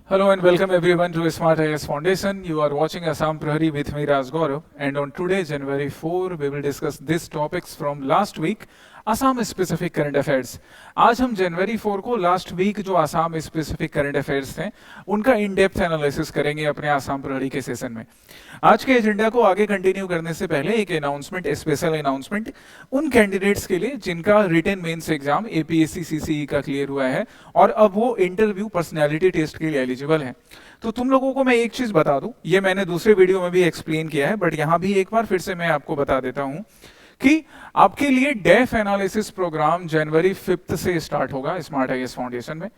Hello and welcome everyone to Smart IAS Foundation. You are watching Assam Prahari with me Raj Gaurav, and on today January 4 we will discuss these topics from last week Assam specific current affairs. आज हम जनवरी 4 को last week जो Assam specific current affairs थे उनका in depth analysis करेंगे अपने आसाम प्रहरी के सेशन में। आज के एजेंडा को आगे कंटिन्यू करने से पहले एक अनाउंसमेंट, स्पेशल अनाउंसमेंट उन कैंडिडेट्स के लिए जिनका written mains exam APSC CCE का क्लियर हुआ है और अब वो इंटरव्यू पर्सनैलिटी टेस्ट के लिए एलिजिबल है। तो तुम लोगों को मैं एक चीज बता दूं, ये मैंने दूसरे वीडियो में भी एक्सप्लेन किया है, बट यहाँ भी एक बार फिर से मैं आपको बता देता हूँ कि आपके लिए डेफ एनालिसिस प्रोग्राम जनवरी 5 से स्टार्ट होगा स्मार्ट आईएएस फाउंडेशन में,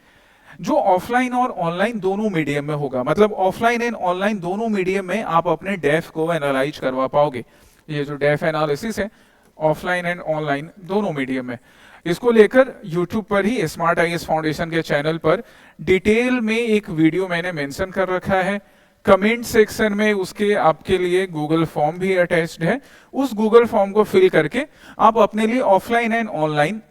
जो ऑफलाइन और ऑनलाइन दोनों मीडियम में होगा। मतलब ऑफलाइन एंड ऑनलाइन दोनों मीडियम में आप अपने डेफ को एनालाइज करवा पाओगे। ये जो डेफ एनालिसिस है ऑफलाइन एंड ऑनलाइन दोनों मीडियम में, इसको लेकर यूट्यूब पर ही स्मार्ट आईएएस फाउंडेशन के चैनल पर डिटेल में एक वीडियो मैंने मेंशन कर रखा है। कमेंट सेक्शन में उसके आपके लिए गूगल फॉर्म भी अटैच्ड है। उस गूगल फॉर्म को फिल करके आप अपने लिए ऑफलाइन एंड ऑनलाइन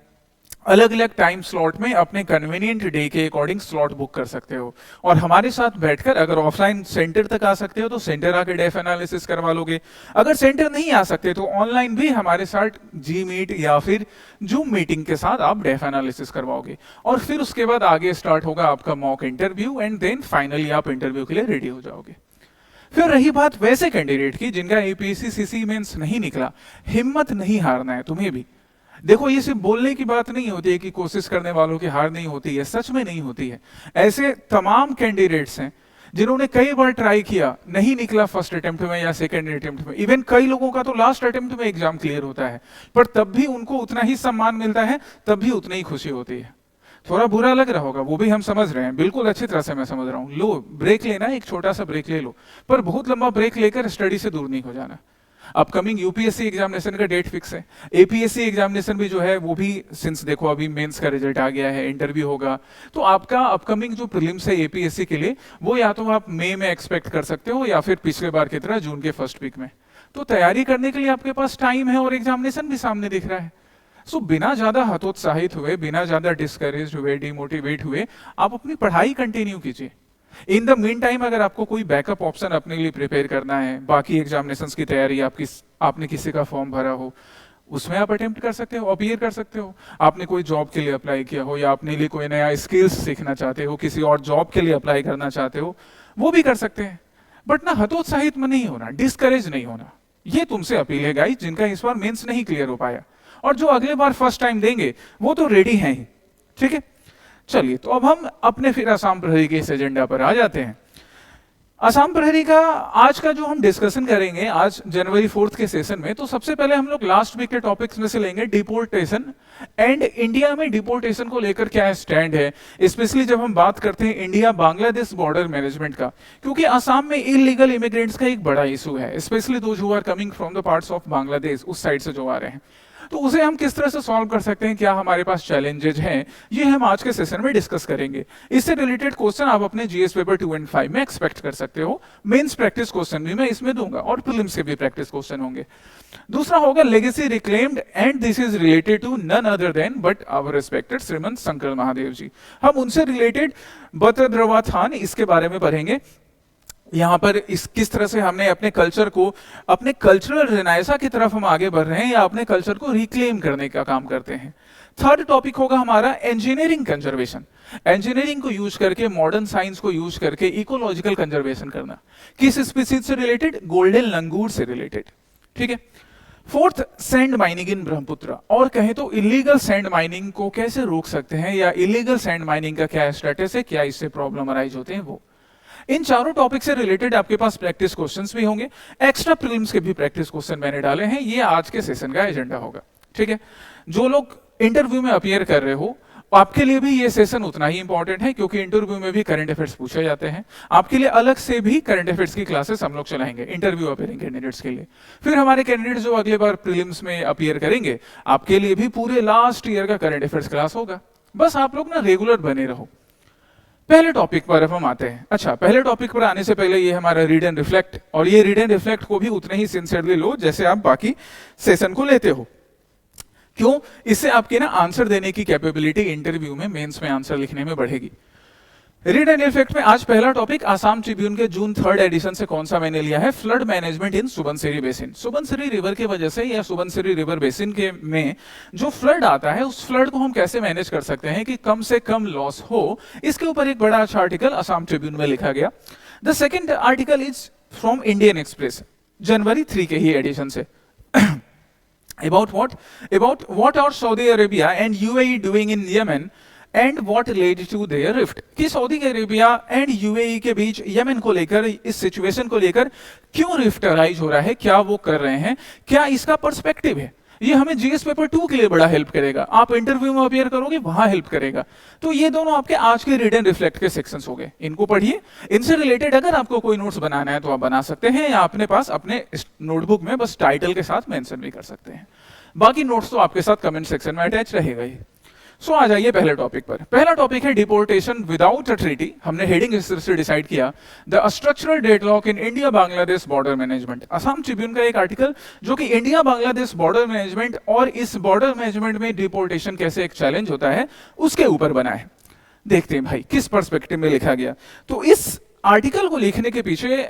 अलग अलग टाइम स्लॉट में अपने कन्वीनियंट डे के अकॉर्डिंग स्लॉट बुक कर सकते हो और हमारे साथ बैठकर अगर ऑफलाइन सेंटर तक आ सकते हो तो सेंटर आके डेफ एनालिसिस करवा लोगे। अगर सेंटर नहीं आ सकते तो ऑनलाइन भी हमारे साथ जी मीट या फिर जूम मीटिंग के साथ आप डेफ एनालिसिस करवाओगे और फिर उसके बाद आगे स्टार्ट होगा आपका mock interview and then finally आप इंटरव्यू के लिए रेडी हो जाओगे। फिर रही बात वैसे कैंडिडेट की जिनका एपीएससी सीसी मेंस नहीं निकला, हिम्मत नहीं हारना है तुम्हें भी। देखो, ये सिर्फ बोलने की बात नहीं होती है कि कोशिश करने वालों की हार नहीं होती है, सच में नहीं होती है। ऐसे तमाम कैंडिडेट्स हैं जिन्होंने कई बार ट्राई किया, नहीं निकला फर्स्ट अटेम्प्ट में या सेकंड अटेम्प्ट में, इवन कई लोगों का तो लास्ट अटेम्प्ट में एग्जाम क्लियर होता है, पर तब भी उनको उतना ही सम्मान मिलता है, तब भी उतनी ही खुशी होती है। थोड़ा बुरा लग रहा होगा, वो भी हम समझ रहे हैं, बिल्कुल अच्छी तरह से मैं समझ रहा हूँ। लो, ब्रेक लेना, एक छोटा सा ब्रेक ले लो, पर बहुत लंबा ब्रेक लेकर स्टडी से दूर नहीं हो जाना। अपकमिंग यूपीएससी एग्जामिनेशन का डेट फिक्स है, एपीएससी एग्जामिनेशन भी जो है वो भी, सिंस देखो अभी मेंस का रिजल्ट आ गया है, इंटरव्यू होगा, तो आपका अपकमिंग जो प्रीलिम्स है एपीएससी के लिए वो या तो आप मई में एक्सपेक्ट कर सकते हो या फिर पिछले बार की तरह जून के फर्स्ट वीक में। तो तैयारी करने के लिए आपके पास टाइम है और एग्जामिनेशन भी सामने दिख रहा है। सो बिना ज्यादा हतोत्साहित हुए, बिना ज्यादा डिस्करेज हुए, डिमोटिवेट हुए आप अपनी पढ़ाई कंटिन्यू कीजिए। इन द मीन टाइम अगर आपको कोई बैकअप ऑप्शन अपने लिए प्रिपेयर करना है, बाकी एग्जामिनेशंस की तैयारी, आपने किसी का फॉर्म भरा हो उसमें आप अटेम्प्ट कर सकते हो, अपीयर कर सकते हो। आपने कोई जॉब के लिए अप्लाई किया हो या अपने लिए कोई नया स्किल्स सीखना चाहते हो, किसी और जॉब के लिए अप्लाई करना चाहते हो, वो भी कर सकते हैं। बट ना हतोत्साहित में नहीं होना, डिस्करेज नहीं होना, ये तुमसे अपील है गाइस जिनका इस बार मेंस नहीं क्लियर हो पाया, और जो अगले बार फर्स्ट टाइम देंगे वो तो रेडी हैं ही। ठीक है, चलिए तो अब हम अपने फिर आसाम प्रहरी के इस एजेंडा पर आ जाते हैं। आसाम प्रहरी का आज का जो हम डिस्कशन करेंगे आज जनवरी 4 के सेशन में, तो सबसे पहले हम लोग लास्ट वीक के टॉपिक्स में से लेंगे डिपोर्टेशन एंड इंडिया में डिपोर्टेशन को लेकर क्या स्टैंड है, स्पेशली जब हम बात करते हैं इंडिया बांग्लादेश बॉर्डर मैनेजमेंट का, क्योंकि आसाम में इलीगल इमिग्रेंट्स का एक बड़ा इशू है, specially those who are coming from the parts of Bangladesh, उस साइड से जो आ रहे हैं, तो उसे हम किस तरह से सॉल्व कर सकते हैं, क्या हमारे पास चैलेंजेस हैं, ये हम आज के सेशन में डिस्कस करेंगे। इससे रिलेटेड क्वेश्चन आप अपने जीएस पेपर 2 एंड 5 में एक्सपेक्ट कर सकते हो। मेंस प्रैक्टिस क्वेश्चन भी मैं इसमें दूंगा और प्रीलिम्स के भी प्रैक्टिस क्वेश्चन होंगे। दूसरा होगा legacy reclaimed, and this is related to none other than but our respected Shrimant Shankar Mahadev ji. हम उनसे रिलेटेड बतद्रवा थान इसके बारे में पढ़ेंगे। यहाँ पर किस तरह से हमने अपने कल्चर को, अपने कल्चरल रिनाइसा की तरफ हम आगे बढ़ रहे हैं या अपने कल्चर को रिक्लेम करने का काम करते हैं। थर्ड टॉपिक होगा हमारा इंजीनियरिंग कंजर्वेशन, इंजीनियरिंग को यूज करके, मॉडर्न साइंस को यूज करके इकोलॉजिकल कंजर्वेशन करना। किस स्पीसीज से रिलेटेड? गोल्डन लंगूर से रिलेटेड। ठीक है। फोर्थ, सैंड माइनिंग इन ब्रह्मपुत्र, और कहें तो इलीगल सैंड माइनिंग को कैसे रोक सकते हैं या इलीगल सैंड माइनिंग का क्या स्टेटस है, क्या इससे प्रॉब्लम अराइज होते हैं वो। इन चारों टॉपिक से रिलेटेड आपके पास प्रैक्टिस क्वेश्चंस भी होंगे, एक्स्ट्रा प्रीलिम्स के भी प्रैक्टिस क्वेश्चन मैंने डाले हैं, ये आज के सेशन का एजेंडा होगा। ठीक है, जो लोग इंटरव्यू में अपीयर कर रहे हो आपके लिए भी ये सेशन उतना ही इंपॉर्टेंट है, क्योंकि इंटरव्यू में भी करंट अफेयर्स पूछे जाते हैं। आपके लिए अलग से भी करंट अफेयर्स की क्लासेस हम लोग चलाएंगे इंटरव्यू अपीयरिंग कैंडिडेट्स के लिए। फिर हमारे कैंडिडेट्स जो अगले बार प्रीलिम्स में अपीयर करेंगे, आपके लिए भी पूरे लास्ट ईयर का करंट अफेयर्स क्लास होगा। बस आप लोग ना रेगुलर बने रहो। पहले टॉपिक पर अब हम आते हैं। अच्छा, पहले टॉपिक पर आने से पहले ये हमारा रीड एंड रिफ्लेक्ट, और ये रीड एंड रिफ्लेक्ट को भी उतने ही सिंसियरली लो जैसे आप बाकी सेशन को लेते हो। क्यों? इससे आपकी ना आंसर देने की कैपेबिलिटी इंटरव्यू में, मेंस में आंसर लिखने में बढ़ेगी। रीड एंड इफेक्ट में आज पहला टॉपिक आसाम ट्रिब्यून के जून 3 एडिशन से कौन सा मैंने लिया है, फ्लड मैनेजमेंट इन सुबनसिरी बेसिन। सुबनसिरी रिवर की वजह से या सुबनसिरी रिवर बेसिन के में जो फ्लड आता है उस फ्लड को हम कैसे मैनेज कर सकते हैं कि कम से कम लॉस हो, इसके ऊपर एक बड़ा अच्छा आर्टिकल आसाम ट्रिब्यून में लिखा गया। The second article is from Indian Express, जनवरी 3 के ही एडिशन से। About what? About what are Saudi Arabia and UAE doing in Yemen and what led to their rift? कि सऊदी अरेबिया एंड यूएई के बीच Yemen को लेकर, इस situation को लेकर क्यों रिफ्ट अराइज हो रहा है, क्या वो कर रहे हैं, क्या इसका पर्सपेक्टिव है। ये हमें जीएस पेपर 2 के लिए बड़ा हेल्प करेगा, आप इंटरव्यू में अपियर करोगे वहां हेल्प करेगा। तो ये दोनों आपके आज के रीड एंड रिफ्लेक्ट के सेक्शंस हो गए, इनको पढ़िए। इनसे रिलेटेड अगर आपको कोई नोट्स बनाना है तो आप बना सकते हैं, या अपने पास अपने नोटबुक में बस टाइटल के साथ मेंशन भी कर सकते हैं। बाकी नोट्स तो आपके साथ कमेंट सेक्शन में अटैच रहेगा ही। सो आ जाइए पहले टॉपिक पर। पहला टॉपिक है डिपोर्टेशन विदाउट अ ट्रीटी। हमने हेडिंग इस तरह से डिसाइड किया, the structural deadlock in India Bangladesh border management. Assam Tribune का एक आर्टिकल जो कि इंडिया बांग्लादेश बॉर्डर मैनेजमेंट और इस बॉर्डर मैनेजमेंट में डिपोर्टेशन कैसे एक चैलेंज होता है उसके ऊपर बना है। देखते हैं भाई किस पर्सपेक्टिव में लिखा गया। तो इस आर्टिकल को लिखने के पीछे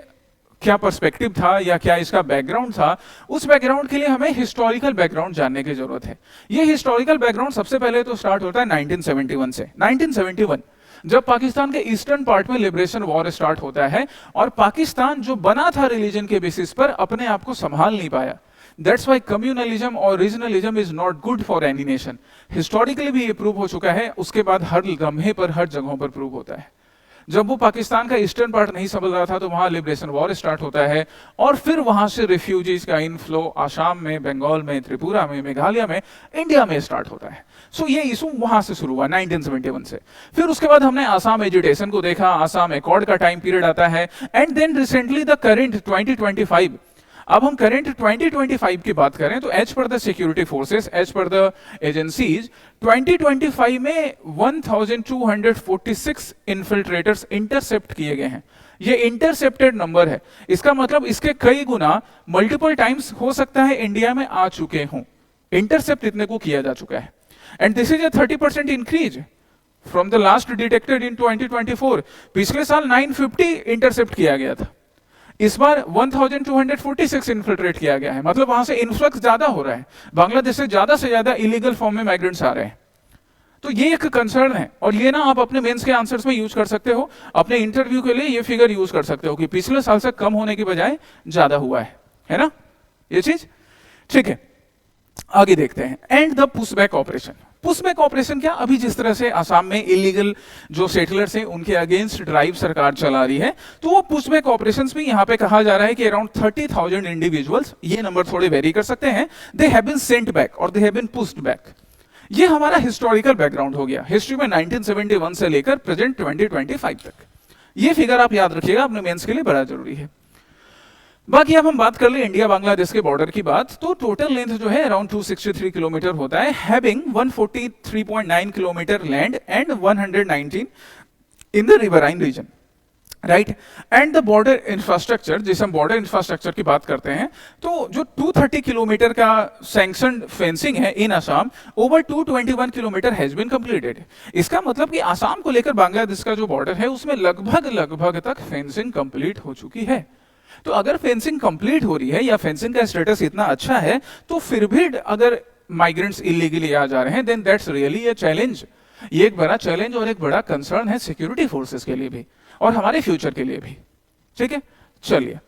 क्या पर्सपेक्टिव था या क्या इसका बैकग्राउंड था, उस बैकग्राउंड के लिए हमें हिस्टोरिकल बैकग्राउंड जानने की जरूरत है। ये हिस्टोरिकल बैकग्राउंड सबसे पहले तो स्टार्ट होता है 1971 से। 1971 जब पाकिस्तान के ईस्टर्न पार्ट में लिबरेशन वॉर स्टार्ट होता है और पाकिस्तान जो बना था रिलीजन के बेसिस पर अपने आप को संभाल नहीं पाया। दैट्स वाई कम्युनलिज्म और regionalism is not good for any nation. Historically भी ये प्रूव हो चुका है, उसके बाद हर लम्हे पर हर जगहों पर प्रूव होता है। जब वो पाकिस्तान का ईस्टर्न पार्ट नहीं संभल रहा था तो वहां लिबरेशन वॉर स्टार्ट होता है और फिर वहां से रिफ्यूजीज का इनफ्लो आसाम में, बंगाल में, त्रिपुरा में, मेघालय में, इंडिया में स्टार्ट होता है। सो ये इशू वहां से शुरू हुआ 1971 से। फिर उसके बाद हमने आसाम एजिटेशन को देखा, आसाम एकॉर्ड का टाइम पीरियड आता है, and then recently the current 2025। अब हम करंट 2025 की बात करें तो as per the security forces, as per the agencies, 2025 में 1246 इन्फिल्ट्रेटर्स इंटरसेप्ट किए गए हैं। ये इंटरसेप्टेड नंबर है, इसका मतलब इसके कई गुना मल्टीपल टाइम्स हो सकता है इंडिया में आ चुके हों। इंटरसेप्ट इतने को किया जा चुका है, and this is a 30% increase from the last detected in 2024। पिछले साल 950 इंटरसेप्ट किया गया था, इस बार 1246 इन्फिल्ट्रेट किया गया है। मतलब वहां से इन्फ्लक्स ज्यादा हो रहा है, बांग्लादेश से ज्यादा इलीगल फॉर्म में माइग्रेंट्स आ रहे हैं। तो ये एक कंसर्न है, और ये ना आप अपने मेंस के आंसर्स में यूज कर सकते हो, अपने इंटरव्यू के लिए ये फिगर यूज कर सकते हो कि पिछले साल से कम होने की बजाय ज्यादा हुआ है ना ये चीज। ठीक है, आगे देखते हैं। And the pushback operation. Pushback operation क्या, अभी जिस तरह से आसाम में इलीगल जो सेटलर्स हैं उनके अगेंस्ट ड्राइव सरकार चला रही है, तो वो पुशबैक ऑपरेशंस में यहां पे कहा जा रहा है कि अराउंड 30,000 इंडिविजुअल्स, ये नंबर थोड़े वेरी कर सकते हैं, they have been sent back और they have been pushed back. ये हमारा हिस्टोरिकल बैकग्राउंड हो गया, हिस्ट्री में 1971 से लेकर प्रेजेंट 2025 तक। ये फिगर आप याद रखिएगा, अपने मेंस के लिए बड़ा जरूरी है। बाकी अब हम बात कर ले इंडिया बांग्लादेश के बॉर्डर की बात, तो टोटल लेंथ जो है अराउंड 263 किलोमीटर होता है, having 143.9 kilometre land and 119 in the riverine region, right. And the border infrastructure, जिसे हम बॉर्डर इंफ्रास्ट्रक्चर की बात करते हैं, तो जो 230 किलोमीटर का सैंक्शनड फेंसिंग है in Assam, over 221 kilometre has been completed. इसका मतलब कि आसाम को लेकर बांग्लादेश का जो बॉर्डर है उसमें लगभग तक फेंसिंग कंप्लीट हो चुकी है। तो अगर फेंसिंग कंप्लीट हो रही है या फेंसिंग का स्टेटस इतना अच्छा है, तो फिर भी अगर माइग्रेंट्स इलीगली आ जा रहे हैं, then that's really a challenge. ये एक बड़ा चैलेंज और एक बड़ा कंसर्न है सिक्योरिटी फोर्सेस के लिए भी और हमारे फ्यूचर के लिए भी। ठीक है, चलिए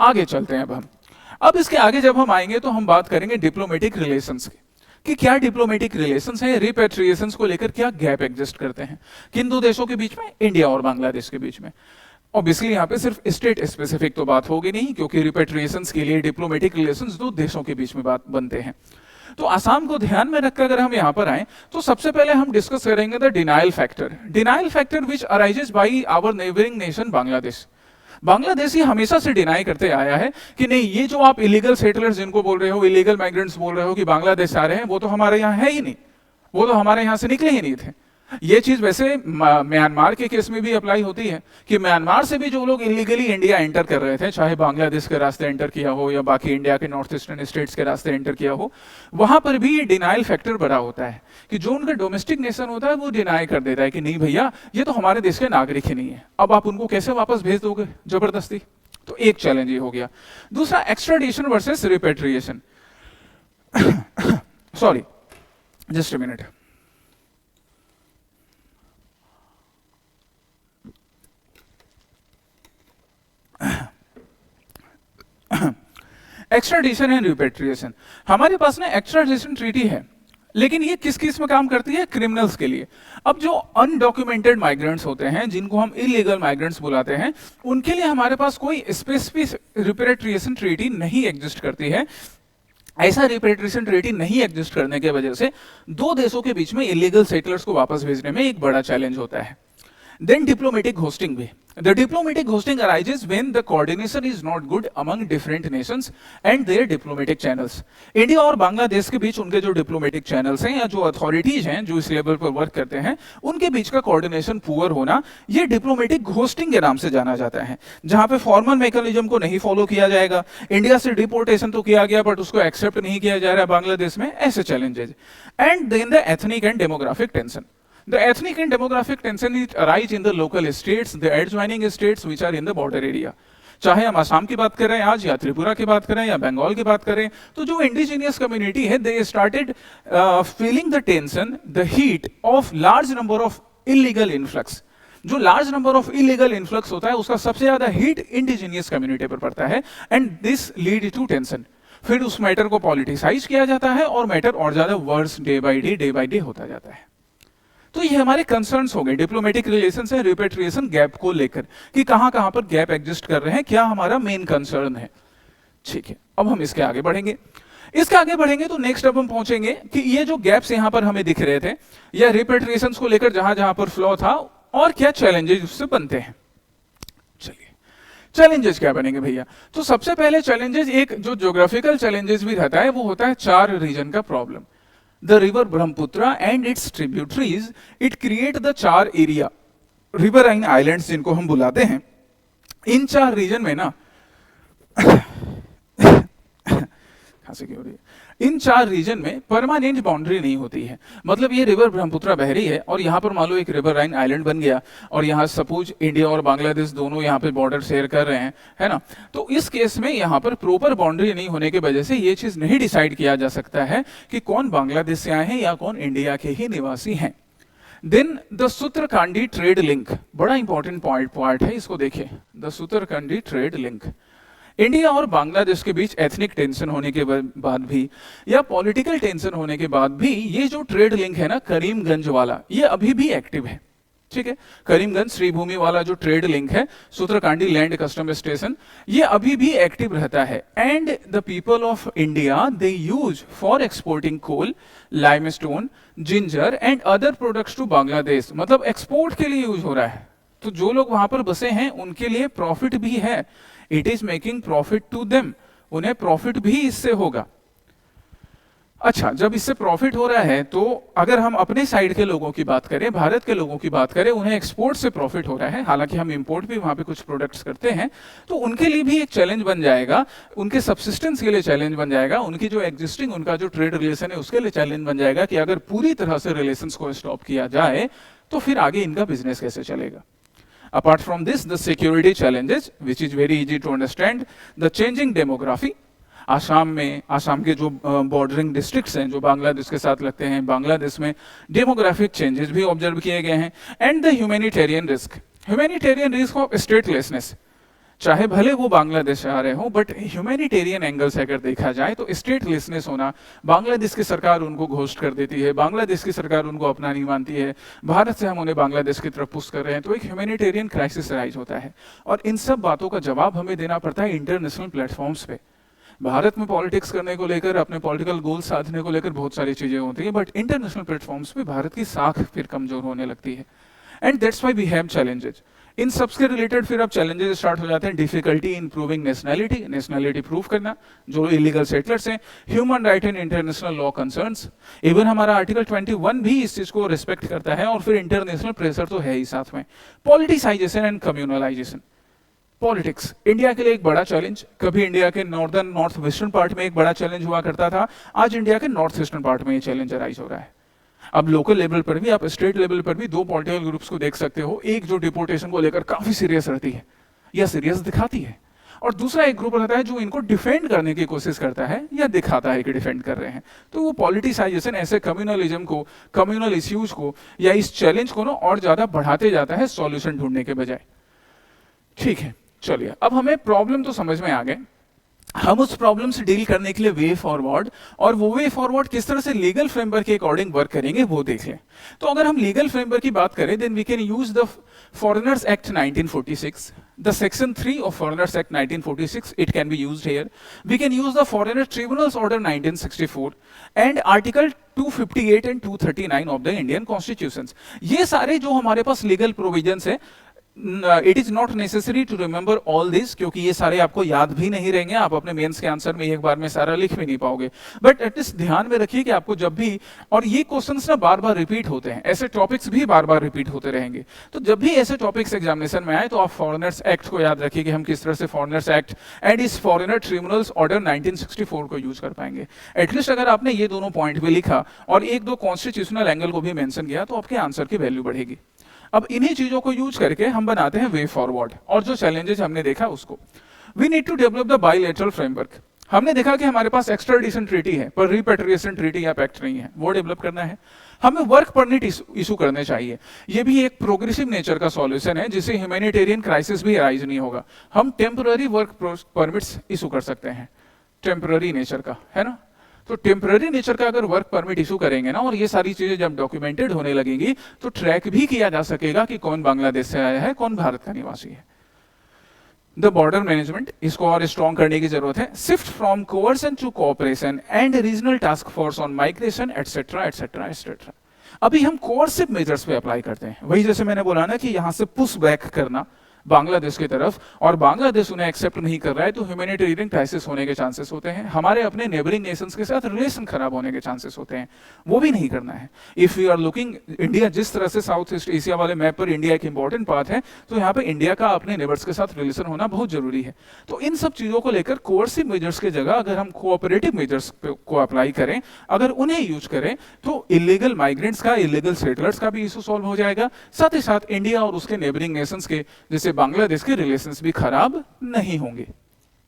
आगे चलते हैं। अब इसके आगे जब हम आएंगे तो हम बात करेंगे डिप्लोमेटिक रिलेशंस की, कि क्या डिप्लोमेटिक रिलेशंस है, रिपेट्रिएशंस को लेकर क्या गैप एग्जिस्ट करते हैं किन दो देशों के बीच में, इंडिया और बांग्लादेश के बीच में। ऑब्वियसली यहाँ पे सिर्फ स्टेट स्पेसिफिक तो बात होगी नहीं, क्योंकि रिपेट्रिएशंस के लिए डिप्लोमेटिक रिलेशंस दो देशों के बीच में बात बनते हैं। तो आसाम को ध्यान में रखकर अगर हम यहाँ पर आए तो सबसे पहले हम डिस्कस करेंगे the denial factor which arises by our neighbouring nation Bangladesh. Bangladesh ये हमेशा से डिनाई करते आया है कि नहीं, ये जो आप इलीगल सेटलर्स जिनको बोल रहे हो, इलीगल माइग्रेंट्स बोल रहे हो कि बांग्लादेश आ रहे हैं, वो तो हमारे यहाँ है ही नहीं, वो तो हमारे यहाँ से निकले ही नहीं थे। ये चीज वैसे म्यांमार के केस में भी अप्लाई होती है कि म्यांमार से भी जो लोग इलीगली इंडिया एंटर कर रहे थे, चाहे बांग्लादेश के रास्ते एंटर किया हो या बाकी इंडिया के नॉर्थ ईस्टर्न स्टेट्स के रास्ते एंटर किया हो, वहां पर भी ये डिनाइल फैक्टर बड़ा होता है कि जो उनका डोमेस्टिक नेशन होता है वो डिनाई कर देता है कि नहीं भैया ये तो हमारे देश के नागरिक ही नहीं है, अब आप उनको कैसे वापस भेज दोगे जबरदस्ती। तो एक चैलेंज ये हो गया। दूसरा, extradition versus repatriation. Sorry, just a minute. Extradition and repatriation, हमारे पास ना एक्स्ट्राडिशन ट्रीटी है, लेकिन ये किस किस में काम करती है? क्रिमिनल्स के लिए। अब जो अनडॉक्यूमेंटेड माइग्रेंट्स होते हैं, जिनको हम इलीगल माइग्रेंट्स बुलाते हैं, उनके लिए हमारे पास कोई स्पेसिफिक रिपेट्रिएशन ट्रीटी नहीं एग्जिस्ट करती है। ऐसा रिपेट्रिएशन ट्रीटी नहीं एग्जिस्ट करने की वजह से दो देशों के बीच में इलीगल सेटलर्स को वापस भेजने में एक बड़ा चैलेंज होता है। Then diplomatic hosting भी। The diplomatic hosting arises when the coordination is not good among different nations and their diplomatic channels। India और बांग्लादेश के बीच उनके जो डिप्लोमेटिक चैनल्स हैं या जो अथॉरिटीज हैं जो इस लेवल पर वर्क करते हैं, उनके बीच का कोऑर्डिनेशन पुअर होना, ये डिप्लोमेटिक होस्टिंग के नाम से जाना जाता है, जहां पे फॉर्मल मैकेनिज्म को नहीं फॉलो किया जाएगा। इंडिया से डिपोर्टेशन तो किया गया बट उसको एक्सेप्ट नहीं किया जा रहा है बांग्लादेश में, ऐसे challenges. And then the ethnic and demographic tension. The ethnic and demographic tension it arise in the local states, the adjoining states which are in the border area। चाहे हम असम की बात करें आज, या त्रिपुरा की बात करें, या बंगाल की बात करें, तो जो इंडिजिनियस कम्युनिटी है, they started feeling the tension, the heat of large number of illegal influx। जो large number of illegal influx होता है, उसका सबसे ज्यादा हीट इंडिजिनियस कम्युनिटी पर पड़ता है, and this lead to tension. फिर उस मैटर को पॉलिटिसाइज किया जाता है और मैटर और ज्यादा वर्स डे बाय डे होता जाता है। तो ये हमारे कंसर्न्स हो गए डिप्लोमेटिक रिलेशन से रिपेट्रिएशन गैप को लेकर कि कहां कहां पर गैप एग्जिस्ट कर रहे हैं, क्या हमारा मेन कंसर्न है। ठीक है, अब हम इसके आगे बढ़ेंगे। इसके आगे बढ़ेंगे तो नेक्स्ट अब हम पहुंचेंगे कि ये जो गैप्स यहां पर हमें दिख रहे थे या रिपेट्रिएशन को लेकर जहां जहां पर फ्लॉ था, और क्या चैलेंजेस उससे बनते हैं। चलिए, चैलेंजेस क्या बनेंगे भैया? तो सबसे पहले चैलेंजेस, एक जो ज्योग्राफिकल चैलेंजेस भी रहता है, वो होता है 4 रीजन का problem. The river Brahmaputra and its tributaries, it create the 4 area, riverine islands जिनको हम बुलाते हैं। इन 4 रीजन में ना खांसी क्यों हो रही है? इन 4 रीजन में परमानेंट बाउंड्री नहीं होती है। मतलब ये रिवर ब्रह्मपुत्रा बह रही है और यहाँ पर मान लो एक रिवराइन आइलैंड बन गया और यहाँ सपोज इंडिया और बांग्लादेश दोनों यहाँ पे बॉर्डर शेयर कर रहे हैं, है ना। तो इस केस में यहाँ पर प्रॉपर बाउंड्री नहीं होने की वजह से ये चीज नहीं डिसाइड किया जा सकता है कि कौन बांग्लादेश से आए हैं या कौन इंडिया के ही निवासी हैं। देन द सूत्रकांडी ट्रेड लिंक, बड़ा इंपॉर्टेंट पार्ट है, इसको देखिए। द सूत्रकांडी ट्रेड लिंक, इंडिया और बांग्लादेश के बीच एथनिक टेंशन होने के बाद भी या पॉलिटिकल टेंशन होने के बाद भी ये जो ट्रेड लिंक है ना करीमगंज वाला, ये अभी भी एक्टिव है। ठीक है, करीमगंज श्रीभूमि वाला जो ट्रेड लिंक है, सूत्रकांडी लैंड कस्टम स्टेशन, ये अभी भी एक्टिव रहता है। And the people of India they use for exporting coal, limestone, ginger and other products to Bangladesh. मतलब एक्सपोर्ट के लिए यूज हो रहा है। तो जो लोग वहां पर बसे हैं उनके लिए प्रॉफिट भी है, it is making profit to them, उन्हें प्रॉफिट भी इससे होगा। अच्छा, जब इससे प्रॉफिट हो रहा है तो अगर हम अपने साइड के लोगों की बात करें, भारत के लोगों की बात करें, उन्हें एक्सपोर्ट से प्रॉफिट हो रहा है। हालांकि हम इंपोर्ट भी वहां पे कुछ प्रोडक्ट्स करते हैं, तो उनके लिए भी एक चैलेंज बन जाएगा, उनके सब्सिस्टेंस के लिए चैलेंज बन जाएगा, उनकी जो एग्जिस्टिंग उनका जो ट्रेड रिलेशन है उसके लिए चैलेंज बन जाएगा कि अगर पूरी तरह से रिलेशंस को स्टॉप किया जाए तो फिर आगे इनका बिजनेस कैसे चलेगा। Apart from this, the security challenges, which is very easy to understand, the changing demography। Assam के जो बॉर्डरिंग डिस्ट्रिक्ट्स हैं जो बांग्लादेश के साथ लगते हैं, बांग्लादेश में डेमोग्राफिक चेंजेस भी ऑब्जर्व किए गए हैं। And the humanitarian risk of statelessness, चाहे भले वो बांग्लादेश से आ रहे हो, बट ह्यूमैनिटेरियन एंगल से अगर देखा जाए तो स्टेटलेसनेस होना, बांग्लादेश की सरकार उनको घोस्ट कर देती है, बांग्लादेश की सरकार उनको अपना नहीं मानती है, भारत से हम उन्हें बांग्लादेश की तरफ पुश कर रहे हैं, तो एक ह्यूमैनिटेरियन क्राइसिस राइज होता है। और इन सब बातों का जवाब हमें देना पड़ता है इंटरनेशनल प्लेटफॉर्म्स पे। भारत में पॉलिटिक्स करने को लेकर, अपने पॉलिटिकल गोल साधने को लेकर बहुत सारी चीजें होती है, बट इंटरनेशनल प्लेटफॉर्म्स पे भारत की साख फिर कमजोर होने लगती है। And that's why we have challenges. इन सबसे रिलेटेड फिर अब चैलेंजेस स्टार्ट हो जाते हैं। Difficulty in proving nationality, nationality prove करना, जो इलीगल सेटलर्स हैं, human right and international law concerns, even हमारा आर्टिकल 21 भी इस चीज को रिस्पेक्ट करता है, और फिर इंटरनेशनल प्रेशर तो है ही साथ में। Politicisation and communalisation, politics India के लिए एक बड़ा चैलेंज। कभी इंडिया के नॉर्दर्न नॉर्थ वेस्टर्न पार्ट में एक बड़ा चैलेंज हुआ करता था, आज इंडिया के नॉर्थ ईस्टर्न पार्ट में ये चैलेंज अराइज हो रहा है। अब लोकल लेवल पर भी, आप स्टेट लेवल पर भी दो पॉलिटिकल ग्रुप्स को देख सकते हो, एक जो डिपोर्टेशन को लेकर काफी सीरियस रहती है या सीरियस दिखाती है, और दूसरा एक ग्रुप रहता है जो इनको डिफेंड करने की कोशिश करता है या दिखाता है कि डिफेंड कर रहे हैं। तो वो पॉलिटिसाइजेशन ऐसे कम्युनलिज्म को, कम्युनल इश्यूज को या इस चैलेंज को ना और ज्यादा बढ़ाते जाता है सॉल्यूशन ढूंढने के बजाय। ठीक है, चलिए अब हमें प्रॉब्लम तो समझ में आ गए, हम उस प्रॉब्लम से डील करने के लिए वे फॉरवर्ड, और वो वे फॉरवर्ड किस तरह से लीगल फ्रेमवर्क के अकॉर्डिंग वर्क करेंगे वो देख लें। तो अगर हम लीगल फ्रेमवर्क की बात करें, then we can use the foreigners act 1946, the section 3 of foreigners act 1946, it can be used here. We can use the foreigner tribunals order 1964 and article 258 and 239 of the Indian constitutions. ये सारे जो हमारे पास legal provisions है, it is not necessary to remember all this, क्योंकि ये सारे आपको याद भी नहीं रहेंगे, आप अपने मेंस के आंसर में एक बार में सारा लिख भी नहीं पाओगे, बट एटलीस्ट ध्यान में रखिए कि आपको जब भी, और ये क्वेश्चंस ना बार बार रिपीट होते हैं, ऐसे टॉपिक्स भी बार बार रिपीट होते रहेंगे, तो जब भी ऐसे टॉपिक्स एग्जामिनेशन में आए तो आप फॉरेनर्स एक्ट को याद रखिए कि हम किस तरह से फॉरेनर्स एक्ट एंड इस फॉरेनर ट्रिब्यूनल्स ऑर्डर 1964 को यूज कर पाएंगे। एटलीस्ट अगर आपने ये दोनों पॉइंट भी लिखा और एक दो कॉन्स्टिट्यूशनल एंगल को भी मेंशन किया तो आपके आंसर की वैल्यू बढ़ेगी। अब इन्हीं चीजों को यूज करके हम बनाते हैं वे फॉरवर्ड, और जो चैलेंजेस हमने देखा उसको, we need to develop the bilateral framework. हमने देखा कि हमारे पास एक्सट्राडिशन ट्रीटी है पर रिपेट्रिएशन ट्रीटी या पैक्ट नहीं है, वो डेवलप करना है। हमें वर्क परमिट इशू करने चाहिए, ये भी एक प्रोग्रेसिव नेचर का सॉल्यूशन है जिससे ह्यूमैनिटेरियन क्राइसिस भी अराइज नहीं होगा। हम टेम्पररी वर्क परमिट्स इशू कर सकते हैं, टेम्पररी नेचर का, है ना। तो टेम्पररी नेचर का अगर वर्क परमिट इशू करेंगे ना, और ये सारी चीजें जब डॉक्यूमेंटेड होने लगेंगी तो ट्रैक भी किया जा सकेगा कि कौन बांग्लादेश से आया है, कौन भारत का निवासी है। द बॉर्डर मैनेजमेंट, इसको और स्ट्रॉन्ग करने की जरूरत है। Shift from coercion to cooperation and regional task force on migration etcetera etcetera etcetera. अभी हम कोर्सिव मेजर्स पे अप्लाई करते हैं, वही जैसे मैंने बोला ना कि यहां से पुश बैक करना बांग्लादेश की तरफ, और बांग्लादेश उन्हें एक्सेप्ट नहीं कर रहा है तो ह्यूमैनिटेरियन क्राइसिस होने के चांसेस होते हैं, हमारे अपने नेबरिंग नेशंस के साथ रिलेशन खराब होने के चांसेस होते हैं, वो भी नहीं करना है। If you are looking India, जिस तरह से साउथ ईस्ट एशिया वाले मैप पर इंडिया एक इंपॉर्टेंट पार्ट है, तो यहाँ पे इंडिया का अपने नेबर्स के साथ रिलेशन होना बहुत जरूरी है। तो इन सब चीजों को लेकर कोर्सिव मेजर्स की जगह अगर हम कोऑपरेटिव मेजर्स को अप्लाई करें, अगर उन्हें यूज करें, तो इलीगल माइग्रेंट्स का, इलीगल सेटलर्स का भी इशू सॉल्व हो जाएगा, साथ ही साथ इंडिया और उसके नेबरिंग नेशंस के जैसे बांग्लादेश के रिलेशंस भी खराब नहीं होंगे।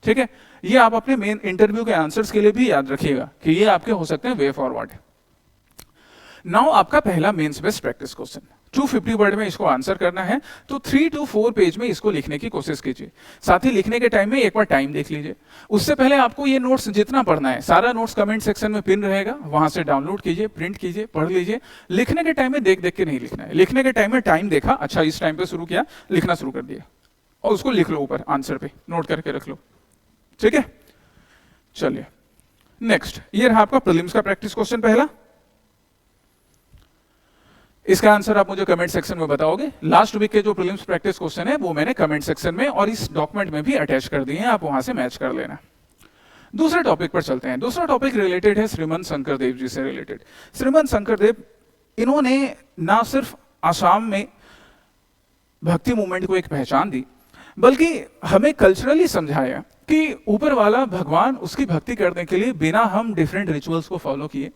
ठीक है, ये आप अपने मेन इंटरव्यू के आंसर्स के लिए भी याद रखिएगा कि ये आपके हो सकते हैं वे फॉरवर्ड। नाउ आपका पहला mains based practice question, 250 word में इसको आंसर करना है, तो 3 to 4 पेज में इसको लिखने की कोशिश कीजिए। साथ ही लिखने के टाइम में एक बार टाइम देख लीजिए। उससे पहले आपको ये नोट्स जितना पढ़ना है, सारा नोट्स कमेंट सेक्शन में पिन रहेगा, वहां से डाउनलोड कीजिए, प्रिंट कीजिए, पढ़ लीजिए। लिखने के टाइम में देख देख के नहीं लिखना है। लिखने के टाइम में टाइम देखा, अच्छा इस टाइम पे शुरू किया, लिखना शुरू कर दिया, और उसको लिख लो ऊपर आंसर पे, नोट करके रख लो। ठीक है, चलिए नेक्स्ट, ये रहा आपका प्रीलिम्स का प्रैक्टिस क्वेश्चन पहला। इसका आंसर आप मुझे कमेंट सेक्शन में बताओगे। लास्ट वीक के जो प्रीलिम्स प्रैक्टिस क्वेश्चन है वो मैंने कमेंट सेक्शन में और इस डॉक्यूमेंट में भी अटैच कर दिए हैं, आप वहां से मैच कर लेना। दूसरे टॉपिक पर चलते हैं। दूसरा टॉपिक रिलेटेड है श्रीमंत शंकरदेव जी से रिलेटेड। श्रीमंत शंकरदेव, इन्होंने ना सिर्फ आसाम में भक्ति मूवमेंट को एक पहचान दी, बल्कि हमें कल्चरली समझाया कि ऊपर वाला भगवान, उसकी भक्ति करने के लिए बिना हम डिफरेंट रिचुअल्स को फॉलो किए,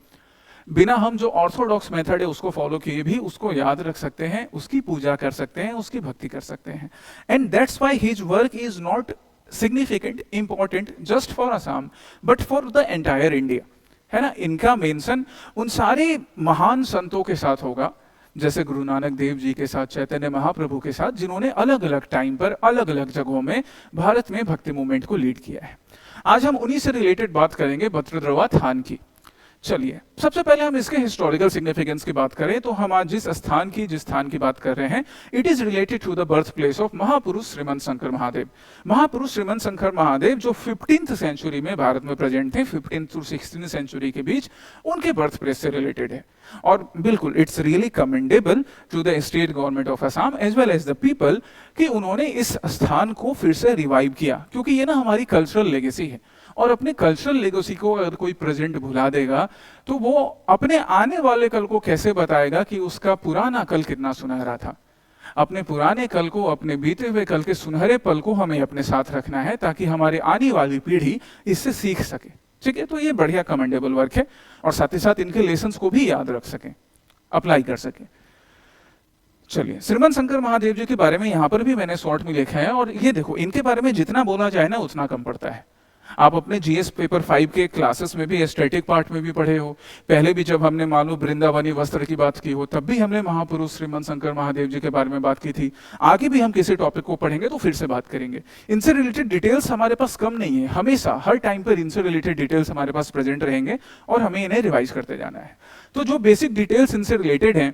बिना हम जो ऑर्थोडॉक्स मेथड है उसको फॉलो किए भी उसको याद रख सकते हैं, उसकी पूजा कर सकते हैं, उसकी भक्ति कर सकते हैं। And that's why his work is not significant, important just for Assam but for the entire India, है ना। इनका मेंशन उन सारे महान संतों के साथ होगा, जैसे गुरु नानक देव जी के साथ, चैतन्य महाप्रभु के साथ, जिन्होंने अलग अलग टाइम पर अलग अलग जगहों में भारत में भक्ति मूवमेंट को लीड किया है। आज हम उन्हीं से रिलेटेड बात करेंगे, भद्रद्रवा थान की। चलिए सबसे पहले हम इसके हिस्टोरिकल सिग्निफिकेंस की बात करें तो हम आज जिस स्थान की बात कर रहे हैं, it is related to the birth place of महापुरुष श्रीमंत शंकर महादेव। महापुरुष श्रीमंत शंकर महादेव जो 15th सेंचुरी में भारत में प्रेजेंट थे, 15th to 16th सेंचुरी के बीच, उनके बर्थ प्लेस से रिलेटेड है। और बिल्कुल it's really commendable to the state government of Assam as well as the people कि उन्होंने इस स्थान को फिर से रिवाइव किया, क्योंकि ये ना हमारी कल्चरल लेगेसी है। और अपने कल्चरल लेगेसी को अगर कोई प्रेजेंट भुला देगा तो वो अपने आने वाले कल को कैसे बताएगा कि उसका पुराना कल कितना सुनहरा था। अपने पुराने कल को, अपने बीते हुए कल के सुनहरे पल को हमें अपने साथ रखना है ताकि हमारे आने वाली पीढ़ी इससे सीख सके। ठीक है, तो ये बढ़िया कमेंडेबल वर्क है और साथ ही साथ इनके लेसन्स को भी याद रख सके, अप्लाई कर सके। चलिए, श्रीमंत शंकर महादेव जी के बारे में यहाँ पर भी मैंने शॉर्ट में लिखा है और ये देखो, इनके बारे में जितना बोला जाए ना उतना कम पड़ता है। आप अपने जीएस पेपर 5 के क्लासेस में भी, एस्थेटिक पार्ट में भी पढ़े हो, पहले भी जब हमने मानो वृंदावनी वस्त्र की बात की हो तब भी हमने महापुरुष श्रीमंत शंकर महादेव जी के बारे में बात की थी। आगे भी हम किसी टॉपिक को पढ़ेंगे तो फिर से बात करेंगे। इनसे रिलेटेड डिटेल्स हमारे पास कम नहीं है, हमेशा हर टाइम पर इनसे रिलेटेड डिटेल्स हमारे पास प्रेजेंट रहेंगे और हमें इन्हें रिवाइज करते जाना है। तो जो बेसिक डिटेल्स इनसे रिलेटेड हैं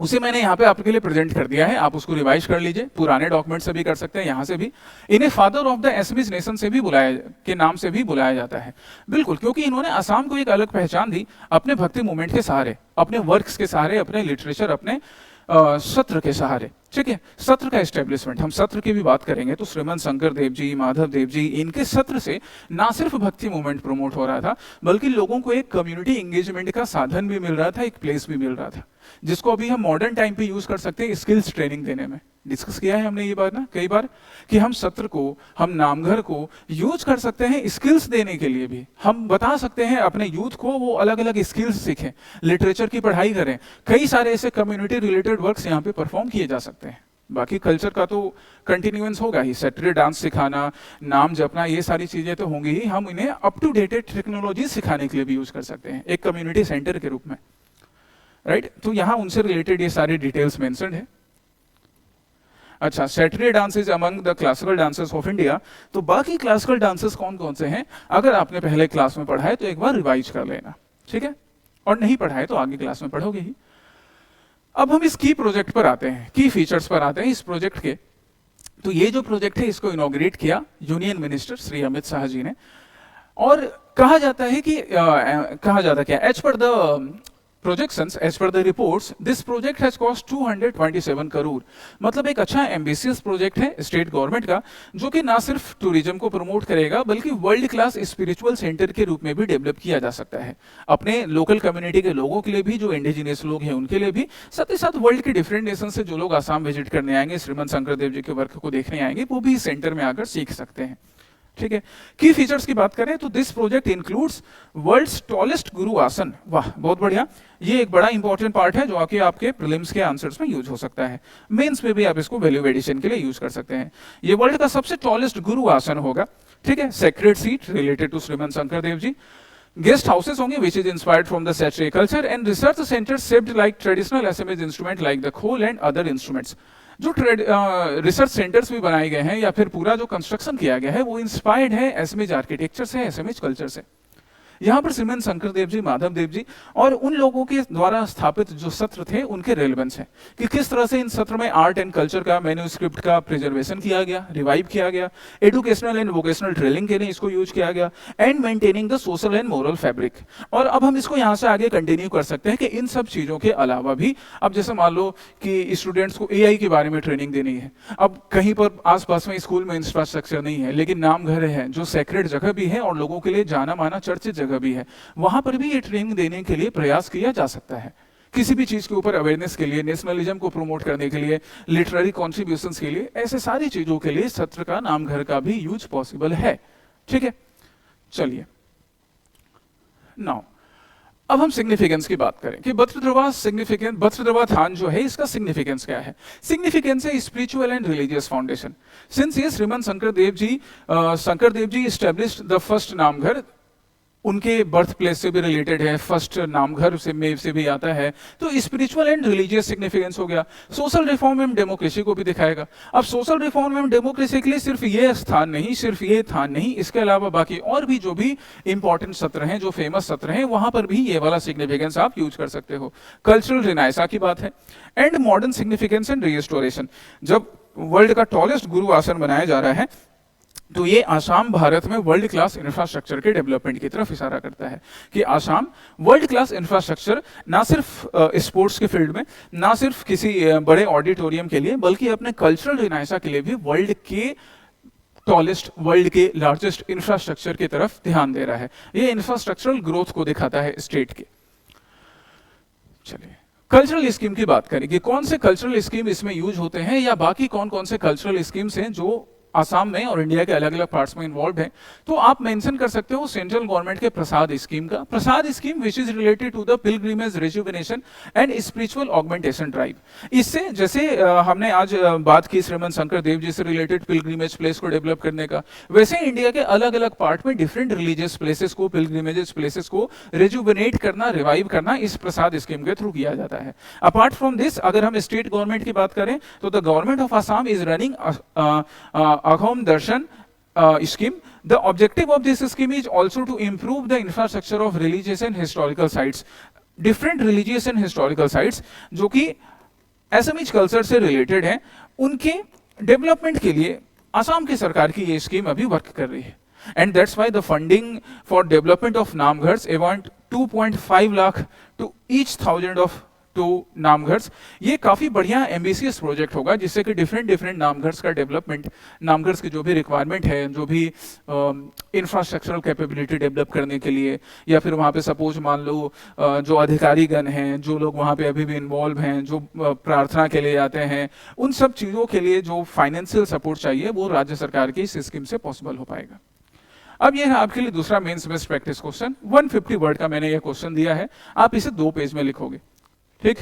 उसे मैंने यहाँ पे आपके लिए प्रेजेंट कर दिया है, आप उसको रिवाइज कर लीजिए। पुराने डॉक्यूमेंट से भी कर सकते हैं, यहाँ से भी। इन्हें फादर ऑफ द एसमीज नेशन से भी के नाम से भी बुलाया जाता है, बिल्कुल, क्योंकि इन्होंने असम को एक अलग पहचान दी अपने भक्ति मूवमेंट के सहारे, अपने वर्क्स के सहारे, अपने लिटरेचर, अपने सत्र के सहारे। ठीक है, सत्र का एस्टेब्लिशमेंट, हम सत्र की भी बात करेंगे तो श्रीमंत शंकर देव जी, माधव देव जी, इनके सत्र से ना सिर्फ भक्ति मूवमेंट प्रमोट हो रहा था बल्कि लोगों को एक कम्युनिटी एंगेजमेंट का साधन भी मिल रहा था, एक प्लेस भी मिल रहा था, जिसको अभी हम मॉडर्न टाइम पे यूज कर सकते हैं स्किल्स ट्रेनिंग देने में। डिस्कस किया है हमने ये बात ना कई बार कि हम सत्र को, हम नामघर को यूज कर सकते हैं स्किल्स देने के लिए भी। हम बता सकते हैं अपने यूथ को वो अलग अलग स्किल्स सीखें, लिटरेचर की पढ़ाई करें, कई सारे ऐसे कम्युनिटी रिलेटेड वर्क्स यहाँ पे परफॉर्म किए जा सकते हैं। बाकी कल्चर का तो कंटिन्यूएंस होगा ही, सैटरडे डांस सिखाना, नाम जपना, ये सारी चीजें तो होंगी ही। हम इन्हें अप टू डेटेड टेक्नोलॉजी सिखाने के लिए भी यूज कर सकते हैं एक कम्युनिटी सेंटर के रूप में, राइट। तो यहाँ उनसे रिलेटेड ये सारी डिटेल्स मेंशन्ड है। अच्छा, Saturday dance is among the classical dances of India. तो बाकी क्लासिकल डांसेस कौन कौन से हैं, अगर आपने पहले क्लास में पढ़ा है तो एक बार रिवाइज कर लेना, ठीक है, और नहीं पढ़ा है तो आगे क्लास में पढ़ोगे ही। अब हम इस की प्रोजेक्ट पर आते हैं, की फीचर्स पर आते हैं इस प्रोजेक्ट के। तो ये जो प्रोजेक्ट है इसको इनॉग्रेट किया यूनियन मिनिस्टर श्री अमित शाह जी ने, और कहा जाता है कि कहा जाता क्या, as per the projections, as per the reports, this project has cost 227 crore. मतलब एक अच्छा एम्बिशियस प्रोजेक्ट है स्टेट गवर्नमेंट का, जो कि ना सिर्फ टूरिज्म को प्रमोट करेगा बल्कि वर्ल्ड क्लास स्पिरिचुअल सेंटर के रूप में भी डेवलप किया जा सकता है, अपने लोकल कम्युनिटी के लोगों के लिए भी, जो इंडिजिनियस लोग हैं उनके लिए भी, साथ ही साथ वर्ल्ड के डिफरेंट नेशन से जो लोग आसाम विजिट करने आएंगे, श्रीमंत शंकर देव जी के वर्क को देखने आएंगे, वो भी इस सेंटर में आकर सीख सकते हैं। ठीक है, की फीचर्स की बात करें तो this project includes world's tallest Guru Asan. वाह, बहुत बढ़िया, ये एक बड़ा इंपॉर्टेंट पार्ट है जो आके आपके प्रीलिम्स के आंसर्स में यूज हो सकता है, मेंस में भी आप इसको वैल्यू एडिशन के लिए यूज कर सकते हैं। ये वर्ल्ड का सबसे टॉलेस्ट गुरु आसन होगा, ठीक है, sacred seat related to Shrimant Shankar Dev ji. Guest houses होंगे which is inspired from the Sattra culture and research centre shaped like traditional Assamese instrument like the khol and other instruments. जो रिसर्च सेंटर्स भी बनाए गए हैं या फिर पूरा जो कंस्ट्रक्शन किया गया है वो इंस्पायर्ड है एसएमएज आर्किटेक्चर से, एसएमएज कल्चर से। यहाँ पर श्रीमंत शंकर देव जी, माधव देव जी और उन लोगों के द्वारा स्थापित जो सत्र थे उनके रेलेवेंस है कि किस तरह से इन सत्र में आर्ट एंड कल्चर का, मैन्यूस्क्रिप्ट का प्रिजर्वेशन किया गया, रिवाइव किया गया, एजुकेशनल एंड वोकेशनल ट्रेनिंग के लिए इसको यूज किया गया, and maintaining the social and moral fabric. और अब हम इसको यहाँ से आगे कंटिन्यू कर सकते हैं कि इन सब चीजों के अलावा भी, अब जैसे मान लो कि स्टूडेंट्स को एआई के बारे में ट्रेनिंग देनी है, अब कहीं पर आसपास में स्कूल में इंफ्रास्ट्रक्चर नहीं है लेकिन नाम घर है जो सेक्रेड जगह भी है और लोगों के लिए जाना माना चर्चित जगह भी है, वहां पर भी ये ट्रेनिंग देने के लिए प्रयास किया जा सकता है। किसी भी चीज के ऊपर अवेयरनेस के लिए, नेशनलिज्म को प्रमोट करने के लिए, लिटरेरी कॉन्ट्रीब्यूशंस के लिए, ऐसे सारी चीजों के लिए सत्र का, नाम घर का भी यूज पॉसिबल है। ठीक है, चलिए नाउ अब हम सिग्निफिकेंस की बात करें कि बद्रद्रवा थान जो है इसका सिग्निफिकेंस क्या है। सिग्निफिकेंस है spiritual and religious foundation. Since ये श्रीमंत शंकर देव जी एस्टेब्लिश्ड द फर्स्ट नामघर, उनके बर्थ प्लेस से भी रिलेटेड है, फर्स्ट नामघर से में से भी आता है, तो स्पिरिचुअल एंड रिलीजियस सिग्निफिकेंस हो गया। सोशल रिफॉर्म एंड डेमोक्रेसी को भी दिखाएगा। अब सोशल रिफॉर्म एंड डेमोक्रेसी के लिए सिर्फ ये स्थान नहीं, सिर्फ ये स्थान नहीं, इसके अलावा बाकी और भी जो भी इंपॉर्टेंट सत्र हैं, जो फेमस सत्र हैं, वहां पर भी ये वाला सिग्निफिकेंस आप यूज कर सकते हो। कल्चरल रिनाइसा की बात है and modern significance and restoration. जब वर्ल्ड का टॉलेस्ट गुरु आसन बनाया जा रहा है तो ये आसाम भारत में वर्ल्ड क्लास इंफ्रास्ट्रक्चर के डेवलपमेंट की तरफ इशारा करता है कि आसाम वर्ल्ड क्लास इंफ्रास्ट्रक्चर ना सिर्फ स्पोर्ट्स के फील्ड में, ना सिर्फ किसी बड़े ऑडिटोरियम के लिए, बल्कि अपने कल्चरल रिनाइसा के लिए भी वर्ल्ड के टॉलेस्ट, वर्ल्ड के लार्जेस्ट इंफ्रास्ट्रक्चर की तरफ ध्यान दे रहा है। ये इंफ्रास्ट्रक्चरल ग्रोथ को दिखाता है स्टेट के। चलिए कल्चरल स्कीम की बात करें कि कौन से कल्चरल स्कीम इसमें यूज होते हैं, या बाकी कौन कौन से कल्चरल स्कीम्स हैं जो आसाम में और इंडिया के अलग अलग पार्ट्स में इन्वॉल्व है। तो आप मेंशन कर सकते हो सेंट्रल गवर्नमेंट के प्रसाद स्कीम का। Prasad scheme which is related to the pilgrimage rejuvenation and spiritual augmentation drive. इससे जैसे हमने आज बात की श्रीमंत शंकर देव जी से रिलेटेड पिलग्रिमेज प्लेस को डेवलप करने का, वैसे इंडिया के अलग अलग पार्ट में डिफरेंट रिलीजियस प्लेसेस को, पिलग्रिमेज प्लेसेस को रिजुवेनेट करना, रिवाइव करना इस प्रसाद स्कीम के थ्रू किया जाता है। अपार्ट फ्रॉम दिस, अगर हम स्टेट गवर्नमेंट की बात करें तो the government of Assam is running Aghom Darshan scheme. The objective of this scheme is also to improve the infrastructure of religious and historical sites. Different religious and historical sites जो कि Assamese culture से related हैं, उनके development के लिए आसाम की सरकार की ये स्कीम अभी वर्क कर रही है। And that's why the funding for development of Namghars around 2.5 lakh to each 1,000 of two namghars. ये काफी बढ़िया एम्बिशियस प्रोजेक्ट होगा जिससे कि डिफरेंट नामघर्स का डेवलपमेंट, नामघर्स की जो भी रिक्वायरमेंट है, जो भी इंफ्रास्ट्रक्चरल कैपेबिलिटी डेवलप करने के लिए, या फिर वहाँ पे सपोज मान लो जो अधिकारीगण हैं, जो लोग वहाँ पे अभी भी इन्वॉल्व हैं, जो प्रार्थना के लिए आते हैं, उन सब चीज़ों के लिए जो फाइनेंशियल सपोर्ट चाहिए वो राज्य सरकार की इस स्कीम से पॉसिबल हो पाएगा। अब ये है आपके लिए दूसरा mains best practice question. 150 word का मैंने ये क्वेश्चन दिया है, आप इसे 2 पेज में लिखोगे, ठीक।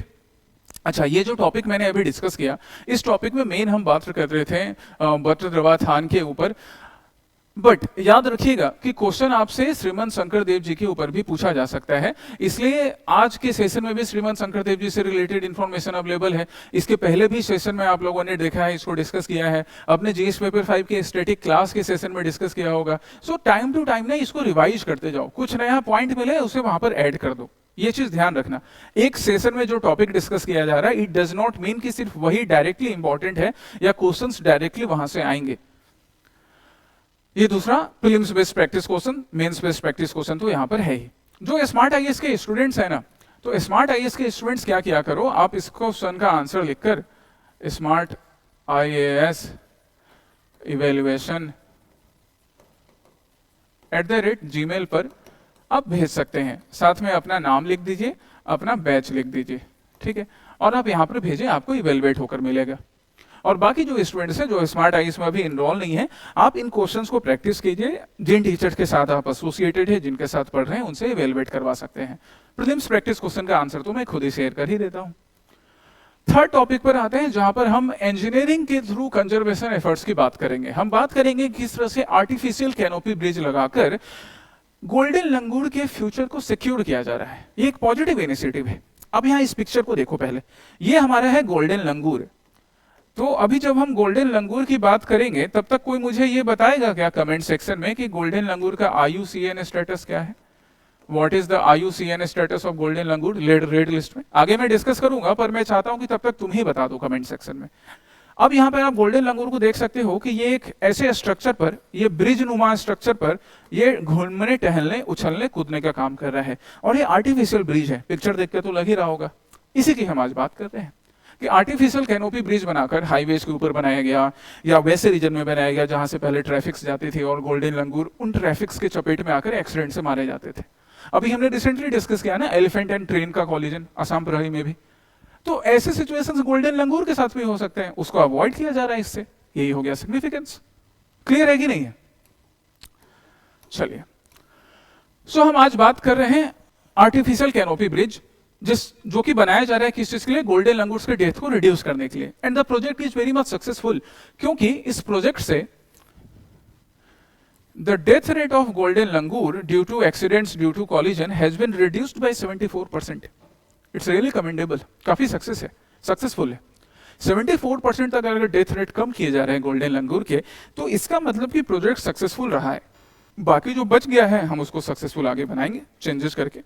अच्छा, ये जो टॉपिक मैंने अभी डिस्कस किया, इस टॉपिक में मेन हम बात कर रहे थे बट्टद्रवा थान के ऊपर, बट याद रखिएगा कि क्वेश्चन आपसे श्रीमंत शंकर देव जी के ऊपर भी पूछा जा सकता है, इसलिए आज के सेशन में भी श्रीमंत शंकर देव जी से रिलेटेड इंफॉर्मेशन अवेलेबल है। इसके पहले भी सेशन में आप लोगों ने देखा है, इसको डिस्कस किया है, अपने जीएस पेपर 5 के स्टैटिक क्लास के सेशन में डिस्कस किया होगा। सो टाइम टू टाइम ना इसको रिवाइज करते जाओ, कुछ नया पॉइंट मिले उसे वहां पर ऐड कर दो, ये चीज ध्यान रखना। एक सेशन में जो टॉपिक डिस्कस किया जा रहा है, इट डज नॉट मीन कि सिर्फ वही डायरेक्टली इंपॉर्टेंट है या क्वेश्चंस डायरेक्टली वहां से आएंगे। ये दूसरा prelims based practice question, mains based practice question तो यहाँ पर है ही। जो स्मार्ट आईएएस के स्टूडेंट्स हैं ना, तो स्मार्ट आईएएस के स्टूडेंट्स क्या किया करो, आप इस क्वेश्चन का आंसर लिखकर स्मार्ट आईएएस इवेल्युएशन @gmail पर आप भेज सकते हैं। साथ में अपना नाम लिख दीजिए, अपना बैच लिख दीजिए, ठीक है, और आप यहाँ पर भेजें, आपको इवेलुएट होकर मिलेगा। और बाकी जो स्टूडेंट्स हैं जो स्मार्ट आईएएस में अभी इनरोल नहीं है, आप इन क्वेश्चंस को प्रैक्टिस कीजिए, जिन टीचर्स के साथ आप एसोसिएटेड है, जिनके साथ पढ़ रहे हैं, उनसे इवेलुएट करवा सकते हैं। प्रीलिम्स प्रैक्टिस क्वेश्चन का आंसर तो मैं खुद ही शेयर कर ही देता हूँ। थर्ड टॉपिक पर आते हैं, जहां पर हम इंजीनियरिंग के थ्रू कंजर्वेशन एफर्ट्स की बात करेंगे। हम बात करेंगे किस तरह से आर्टिफिशियल कैनोपी ब्रिज लगाकर गोल्डन लंगूर के फ्यूचर को सिक्योर किया जा रहा है। ये एक पॉजिटिव इनिशिएटिव है। अब यहाँ इस पिक्चर को देखो पहले, ये हमारा है गोल्डन लंगूर। तो अभी जब हम गोल्डन लंगूर की बात करेंगे, तब तक कोई मुझे ये बताएगा क्या कमेंट सेक्शन में कि गोल्डन लंगूर का IUCN स्टेटस क्या है? What is the IUCN status of golden langur red list में? आगे मैं डिस्कस करूंगा, पर मैं चाहता हूं कि तब तक तुम ही बता दो कमेंट सेक्शन में। अब यहाँ पर आप गोल्डन लंगूर को देख सकते हो कि ये एक ऐसे स्ट्रक्चर पर, ये ब्रिज नुमा स्ट्रक्चर पर ये घूमने, टहलने, उछलने, कूदने का काम कर रहा है, और ये आर्टिफिशियल ब्रिज है। पिक्चर देख के तो लग ही रहा होगा, इसी की हम आज बात कर रहे हैं कि आर्टिफिशियल कैनोपी ब्रिज बनाकर हाईवेज के ऊपर बनाया गया या वैसे रीजन में बनाया गया जहां से पहले ट्रैफिक्स जाती थी, और गोल्डन लंगूर उन ट्रैफिक्स के चपेट में आकर एक्सीडेंट से मारे जाते थे। अभी हमने रिसेंटली डिस्कस किया ना एलिफेंट एंड ट्रेन का कॉलिजन आसाम प्रहरी में भी, तो ऐसे सिचुएशंस गोल्डन लंगूर के साथ भी हो सकते हैं, उसको अवॉइड किया जा रहा है इससे। यही हो गया सिग्निफिकेंस। क्लियर है कि नहीं है? चलिए, सो हम आज बात कर रहे हैं आर्टिफिशियल कैनोपी ब्रिज, जो कि बनाया जा रहा है किस चीज के लिए? गोल्डन लंगूर्स के डेथ को रिड्यूस करने के लिए। And the project is very much successful, क्योंकि इस प्रोजेक्ट से The death rate of golden langur due to accidents due to collision has been reduced by 74%. It's really commendable. काफी success है, सक्सेसफुल है. 74% तक अगर डेथ रेट कम किए जा रहे हैं गोल्डन लंगूर के, तो इसका मतलब कि प्रोजेक्ट सक्सेसफुल रहा है. बाकी जो बच गया है हम उसको सक्सेसफुल आगे बनाएंगे चेंजेस करके.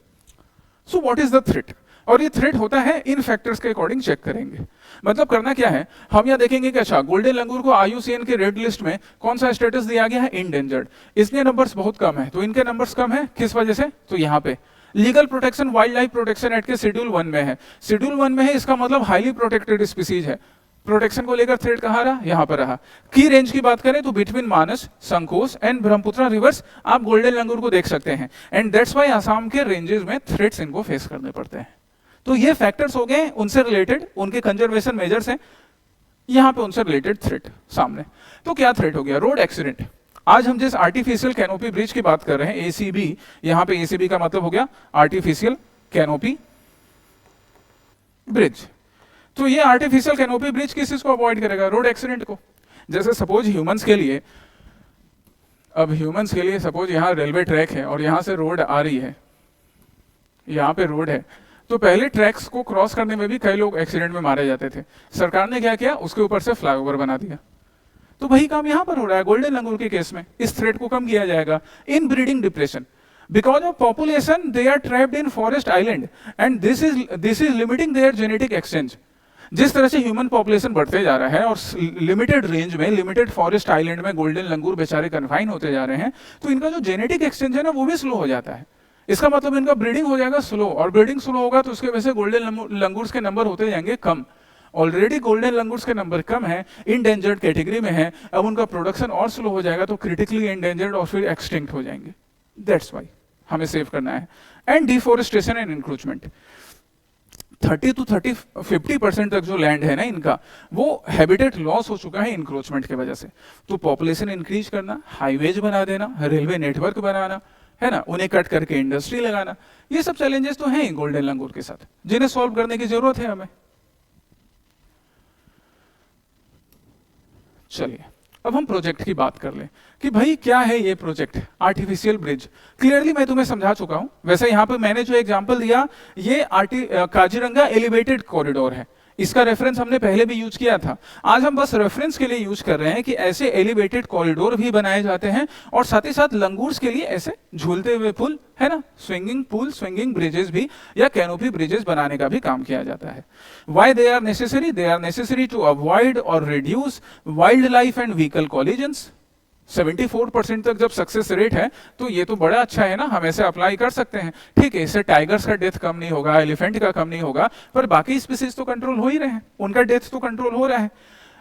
So what is the threat? और ये थ्रेट होता है इन फैक्टर्स के अकॉर्डिंग चेक करेंगे. मतलब करना क्या है, हम यहाँ देखेंगे कि अच्छा गोल्डन लंगूर को IUCN के रेड लिस्ट में कौन सा स्टेटस दिया गया है, इंडेंजर्ड. इसके नंबर्स बहुत कम है, तो इनके नंबर्स कम है किस वजह से, तो यहाँ पे legal protection wild life protection act के शेड्यूल 1 में है. शेड्यूल 1 में है, इसका मतलब हाईली प्रोटेक्टेड स्पीसीज है. प्रोटेक्शन को लेकर थ्रेट कहाँ रहा, यहाँ पर रहा. की रेंज की बात करें तो between Manas, Sankosh and Brahmaputra rivers आप गोल्डन लंगूर को देख सकते हैं. एंड दैट्स व्हाई आसाम के रेंजेस में थ्रेट्स इनको फेस करने पड़ते हैं. तो ये फैक्टर्स हो गए उनसे रिलेटेड, उनके कंजर्वेशन मेजर्स हैं, यहाँ पे उनसे रिलेटेड थ्रेट सामने. तो क्या थ्रेट हो गया, रोड एक्सीडेंट. आज हम जिस आर्टिफिशियल कैनोपी ब्रिज की बात कर रहे हैं, ACB, यहाँ पे ACB का मतलब हो गया आर्टिफिशियल कैनोपी ब्रिज. तो ये आर्टिफिशियल कैनोपी ब्रिज किस चीज को अवॉइड करेगा, रोड एक्सीडेंट को. जैसे सपोज ह्यूमंस के लिए, अब ह्यूमंस के लिए सपोज यहाँ रेलवे ट्रैक है और यहाँ से रोड आ रही है, यहाँ पे रोड है, तो पहले ट्रैक्स को क्रॉस करने में भी कई लोग एक्सीडेंट में मारे जाते थे. सरकार ने क्या किया, उसके ऊपर से फ्लाईओवर बना दिया. तो वही काम यहाँ पर हो रहा है गोल्डन लंगूर के केस में. इस थ्रेट को कम किया जाएगा. इन breeding depression because of population they are trapped in forest island and this is limiting their genetic exchange. जिस तरह से ह्यूमन पॉपुलेशन बढ़ते जा रहा है और लिमिटेड रेंज में, लिमिटेड फॉरेस्ट आइलैंड में गोल्डन लंगूर बेचारे कन्फाइन होते जा रहे हैं, तो इनका जो जेनेटिक एक्सचेंज है ना वो भी स्लो हो जाता है. इसका मतलब इनका ब्रीडिंग हो जाएगा स्लो, और ब्रीडिंग स्लो होगा तो उसके वजह से गोल्डन लंगूर्स के नंबर होते जाएंगे कम. ऑलरेडी गोल्डन लंगूर्स के नंबर कम है, इंडेंजर्ड कैटेगरी में है, अब उनका प्रोडक्शन और स्लो हो जाएगा तो क्रिटिकली इंडेंजर्ड और फिर एक्सटिंक्ट हो जाएंगे. दैट्स वाई हमें सेव करना है. And deforestation and encroachment, 30 to 50% तक जो लैंड है ना इनका, वो हैबिटेट लॉस हो चुका है इंक्रोचमेंट की वजह से. तो पॉपुलेशन इंक्रीज करना, हाईवेज बना देना, रेलवे नेटवर्क बनाना, है ना, उन्हें कट करके इंडस्ट्री लगाना, ये सब चैलेंजेस तो हैं गोल्डन लंगूर के साथ, जिन्हें सॉल्व करने की जरूरत है हमें. चलिए अब हम प्रोजेक्ट की बात कर लें कि भाई क्या है ये प्रोजेक्ट आर्टिफिशियल ब्रिज. क्लियरली मैं तुम्हें समझा चुका हूं. वैसे यहाँ पे मैंने जो एग्जांपल दिया ये काजीरंगा एलिवेटेड कॉरिडोर है. इसका रेफरेंस हमने पहले भी यूज किया था. आज हम बस रेफरेंस के लिए यूज कर रहे हैं कि ऐसे एलिवेटेड कॉरिडोर भी बनाए जाते हैं और साथ ही साथ लंगूर्स के लिए ऐसे झूलते हुए पुल, है ना, स्विंगिंग पुल, स्विंगिंग ब्रिजेस भी या कैनोपी ब्रिजेस बनाने का भी काम किया जाता है. Why they are necessary? They are necessary to avoid और reduce wildlife and vehicle collisions. 74% तक जब सक्सेस रेट है तो ये तो बड़ा अच्छा है ना, हम ऐसे अप्लाई कर सकते हैं. ठीक है, इससे टाइगर्स का डेथ कम नहीं होगा, एलिफेंट का कम नहीं होगा, पर बाकी स्पीसीज तो कंट्रोल हो ही रहे हैं, उनका डेथ तो कंट्रोल हो रहा है.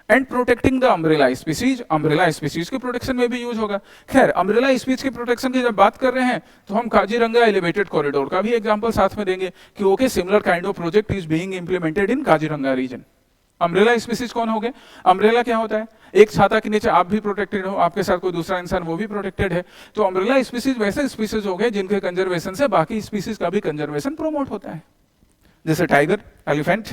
And protecting the umbrella species, umbrella species के प्रोटेक्शन में भी यूज होगा. खैर अम्ब्रेला स्पीसीज के प्रोटेक्शन की जब बात कर रहे हैं तो हम काजीरंगा एलिवेटेड कॉरिडोर का भी एग्जांपल साथ में देंगे कि okay similar kind of project is being implemented in Kaziranga region. Umbrella species कौन हो गए? अम्ब्रेला क्या होता है, एक छाता के नीचे आप भी प्रोटेक्टेड हो, आपके साथ कोई दूसरा इंसान वो भी प्रोटेक्टेड है. तो अम्ब्रेला स्पीसीज वैसे स्पीसीज हो गए जिनके कंजर्वेशन से बाकी स्पीसीज का भी कंजर्वेशन प्रोमोट होता है, जैसे tiger, elephant.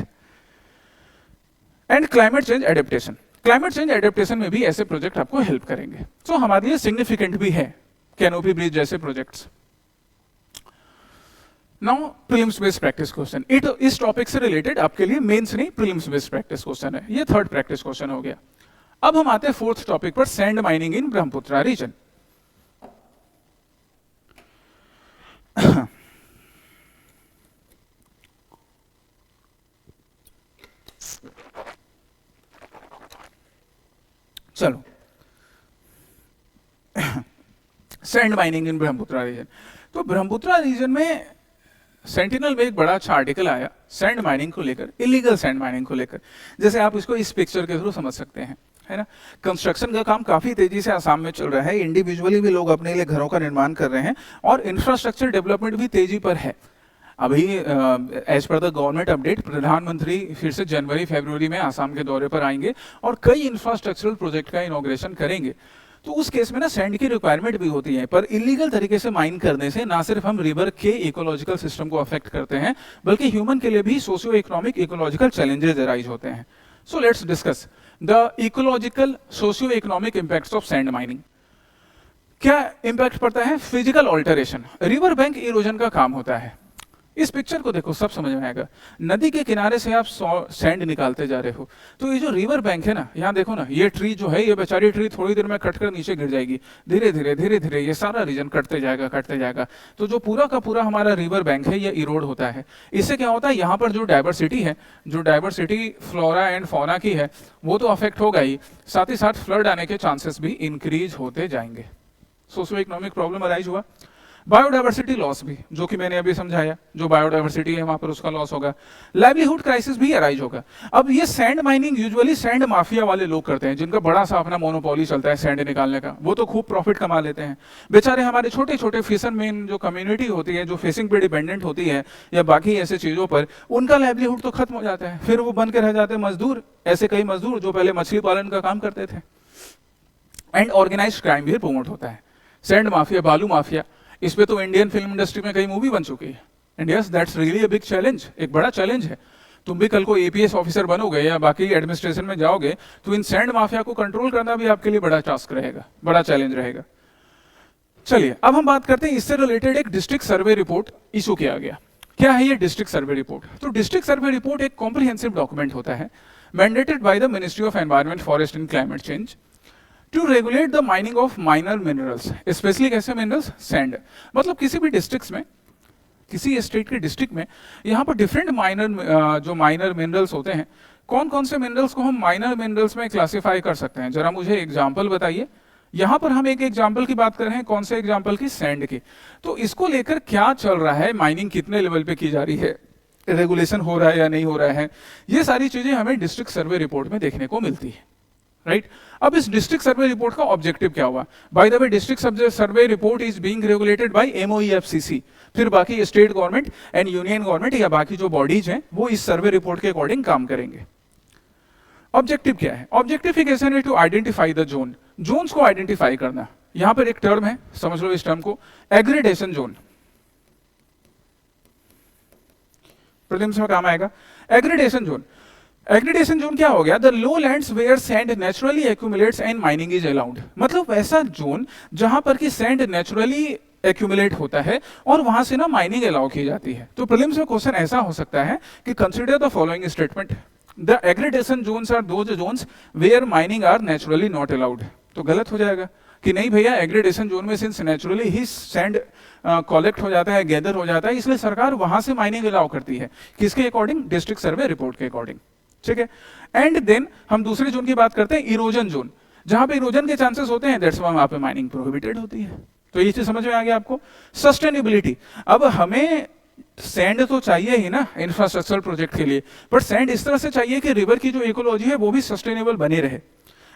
And climate change adaptation, climate change adaptation में भी ऐसे प्रोजेक्ट आपको हेल्प करेंगे. तो हमारे लिए सिग्निफिकेंट भी है कैनोपी ब्रिज जैसे projects. Now prelims based practice question, इस टॉपिक से रिलेटेड आपके लिए मेंस नहीं प्रीलिम्स बेस्ड प्रैक्टिस क्वेश्चन है. ये थर्ड प्रैक्टिस क्वेश्चन हो गया. अब हम आते हैं फोर्थ टॉपिक पर, sand mining in Brahmaputra region. चलो sand mining in Brahmaputra region. तो ब्रह्मपुत्रा रीजन में सेंटिनल में एक बड़ा अच्छा आर्टिकल आया सैंड माइनिंग को लेकर, इलीगल सैंड माइनिंग को लेकर. जैसे आप इसको इस पिक्चर के थ्रू समझ सकते हैं, है ना. कंस्ट्रक्शन का काम काफी तेजी से आसाम में चल रहा है. इंडिविजुअली भी लोग अपने लिए घरों का निर्माण कर रहे हैं और इंफ्रास्ट्रक्चर डेवलपमेंट भी तेजी पर है. अभी as per the government update प्रधानमंत्री फिर से जनवरी फरवरी में आसाम के दौरे पर आएंगे और कई इंफ्रास्ट्रक्चरल प्रोजेक्ट का इनॉग्रेशन करेंगे. तो उस केस में ना सैंड की रिक्वायरमेंट भी होती है, पर इलीगल तरीके से माइन करने से ना सिर्फ हम रिवर के इकोलॉजिकल सिस्टम को अफेक्ट करते हैं बल्कि ह्यूमन के लिए भी socio economic ecological challenges arise होते हैं. So let's discuss the ecological socio economic impacts of sand mining. क्या इंपैक्ट पड़ता है? Physical alteration, river bank erosion का काम होता है। इस पिक्चर को देखो, सब समझ में आएगा। नदी के किनारे से आप सैंड निकालते जा रहे हो, तो ये जो रिवर बैंक है ना, यहाँ देखो ना, ये ट्री जो है, ये बेचारी ट्री थोड़ी देर में कटकर नीचे गिर जाएगी, धीरे धीरे ये सारा रीजन कटते जाएगा। तो जो पूरा का पूरा हमारा रिवर बैंक है, ये इरोड होता है। इससे क्या होता है, यहाँ पर जो डाइवर्सिटी है, जो डाइवर्सिटी फ्लोरा एंड फौना की है, वो तो अफेक्ट होगा ही, साथ ही साथ फ्लड आने के चांसेस भी इंक्रीज होते जाएंगे। सोशो इकोनॉमिक प्रॉब्लम अराइज हुआ। बायोडाइवर्सिटी लॉस भी, जो कि मैंने अभी समझाया, जो बायोडाइवर्सिटी है वहां पर उसका लॉस होगा। लाइवलीहुड क्राइसिस भी अराइज होगा। अब ये sand mining usually sand mafia वाले लोग करते हैं, जिनका बड़ा सा अपना मोनोपोली चलता है सैंड निकालने का, वो तो खूब प्रॉफिट कमा लेते हैं। बेचारे हमारे छोटे छोटे फिशरमैन जो कम्युनिटी होती है, जो फिशिंग पे डिपेंडेंट होती है या बाकी ऐसे चीजों पर, उनका लाइवलीहुड तो खत्म हो जाता है, फिर वो बन के रह जाते हैं मजदूर। ऐसे कई मजदूर जो पहले मछली पालन का काम करते थे। एंड ऑर्गेनाइज्ड क्राइम भी प्रमोट होता है, सैंड माफिया, बालू माफिया। इस पे तो इंडियन फिल्म इंडस्ट्री में कई मूवी बन चुकी है। And yes, that's really a big challenge, एक बड़ा चैलेंज है। तुम भी कल को एपीएस ऑफिसर बनोगे या बाकी एडमिनिस्ट्रेशन में जाओगे, तो इन सैंड माफिया को कंट्रोल करना भी आपके लिए बड़ा टास्क रहेगा, बड़ा चैलेंज रहेगा। चलिए अब हम बात करते हैं, इससे रिलेटेड एक डिस्ट्रिक्ट सर्वे रिपोर्ट इशू किया गया। क्या है ये डिस्ट्रिक्ट सर्वे रिपोर्ट? तो डिस्ट्रिक्ट सर्वे रिपोर्ट एक कॉम्प्रिहेंसिव डॉक्यूमेंट होता है, mandated by the ministry of environment, forest and climate change, to regulate the mining of minor minerals, specially कैसे मिनरल्स? सैंड। मतलब किसी भी डिस्ट्रिक्ट में, किसी स्टेट के डिस्ट्रिक्ट में, यहाँ पर डिफरेंट माइनर जो माइनर मिनरल्स होते हैं, कौन कौन से मिनरल्स को हम माइनर मिनरल्स में क्लासिफाई कर सकते हैं? जरा मुझे एग्जाम्पल बताइए। यहाँ पर हम एक एग्जाम्पल की बात कर रहे हैं, कौन से एग्जाम्पल की? सैंड की। तो इसको लेकर क्या चल रहा है, माइनिंग कितने लेवल पे की जा रही है, रेगुलेशन हो रहा है या नहीं हो रहा है, ये सारी चीजें हमें डिस्ट्रिक्ट सर्वे रिपोर्ट में देखने को मिलती है, राइट? अब इस डिस्ट्रिक्ट सर्वे रिपोर्ट का ऑब्जेक्टिव क्या हुआ? By the way, district survey report is being regulated by MoEFCC. फिर बाकी state government and union government या बाकी जो बॉडीज हैं, वो इस सर्वे रिपोर्ट के अकॉर्डिंग काम करेंगे। ऑब्जेक्टिव क्या है? Objectification is to identify the zone, zones को आइडेंटिफाई करना। यहां पर एक टर्म है, समझ लो इस टर्म को, एग्रीडेशन जोन। प्रीलिम्स में काम आएगा। एग्रीडेशन जोन, एग्रीडेशन जोन क्या हो गया? The low lands where sand naturally accumulates and mining is allowed. मतलब ऐसा जोन जहां पर कि सैंड नेचुरली एक्यूमुलेट होता है और वहां से ना माइनिंग अलाउ की जाती है। तो प्रीलिम्स में क्वेश्चन ऐसा हो सकता है कि consider the following statement, the aggradation zones are those zones where mining are naturally not allowed. तो गलत हो जाएगा कि नहीं भैया, एग्रीडेशन जोन में सिंस नेचुरली ही सैंड कलेक्ट हो जाता है, गैदर हो जाता है, इसलिए सरकार वहां से माइनिंग अलाउ करती है। किसके अकॉर्डिंग? डिस्ट्रिक्ट सर्वे रिपोर्ट के अकॉर्डिंग, ठीक है। एंड देन हम दूसरे जोन की बात करते हैं, इरोजन जोन। जहां पे इरोजन के चांसेस होते हैं, दैट्स व्हाई वहां पे माइनिंग प्रोहिबिटेड होती है। तो ये चीज समझ में आ गया आपको। सस्टेनेबिलिटी, अब हमें सैंड तो चाहिए ही ना इंफ्रास्ट्रक्चर प्रोजेक्ट के लिए, पर सैंड इस तरह से चाहिए कि रिवर की जो इकोलॉजी है वो भी सस्टेनेबल बनी रहे।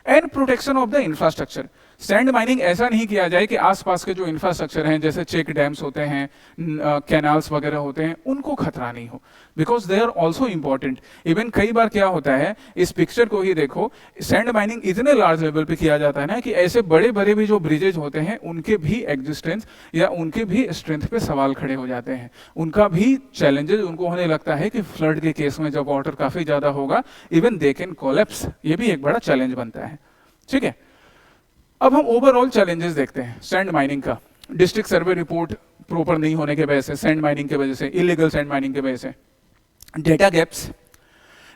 And protection of the infrastructure, sand mining ऐसा नहीं किया जाए कि आसपास के जो इंफ्रास्ट्रक्चर हैं, जैसे चेक डैम्स होते हैं, कैनाल्स वगैरह होते हैं, उनको खतरा नहीं हो, because they are also important. Even कई बार क्या होता है, इस पिक्चर को ही देखो, सैंड माइनिंग इतने लार्ज लेवल पे किया जाता है ना कि ऐसे बड़े बड़े भी जो ब्रिजेज होते हैं, उनके भी एग्जिस्टेंस या उनके भी स्ट्रेंथ पे सवाल खड़े हो जाते हैं, उनका भी चैलेंजेस उनको होने लगता है कि फ्लड के केस में जब वाटर काफी ज्यादा होगा, इवन दे कैन कोलैप्स। ये भी एक बड़ा चैलेंज बनता है, ठीक है। अब हम ओवरऑल चैलेंजेस देखते हैं सैंड माइनिंग का। डिस्ट्रिक्ट सर्वे रिपोर्ट प्रॉपर नहीं होने के वजह से, सैंड माइनिंग की वजह से, इलीगल सैंड माइनिंग की वजह से, data gaps,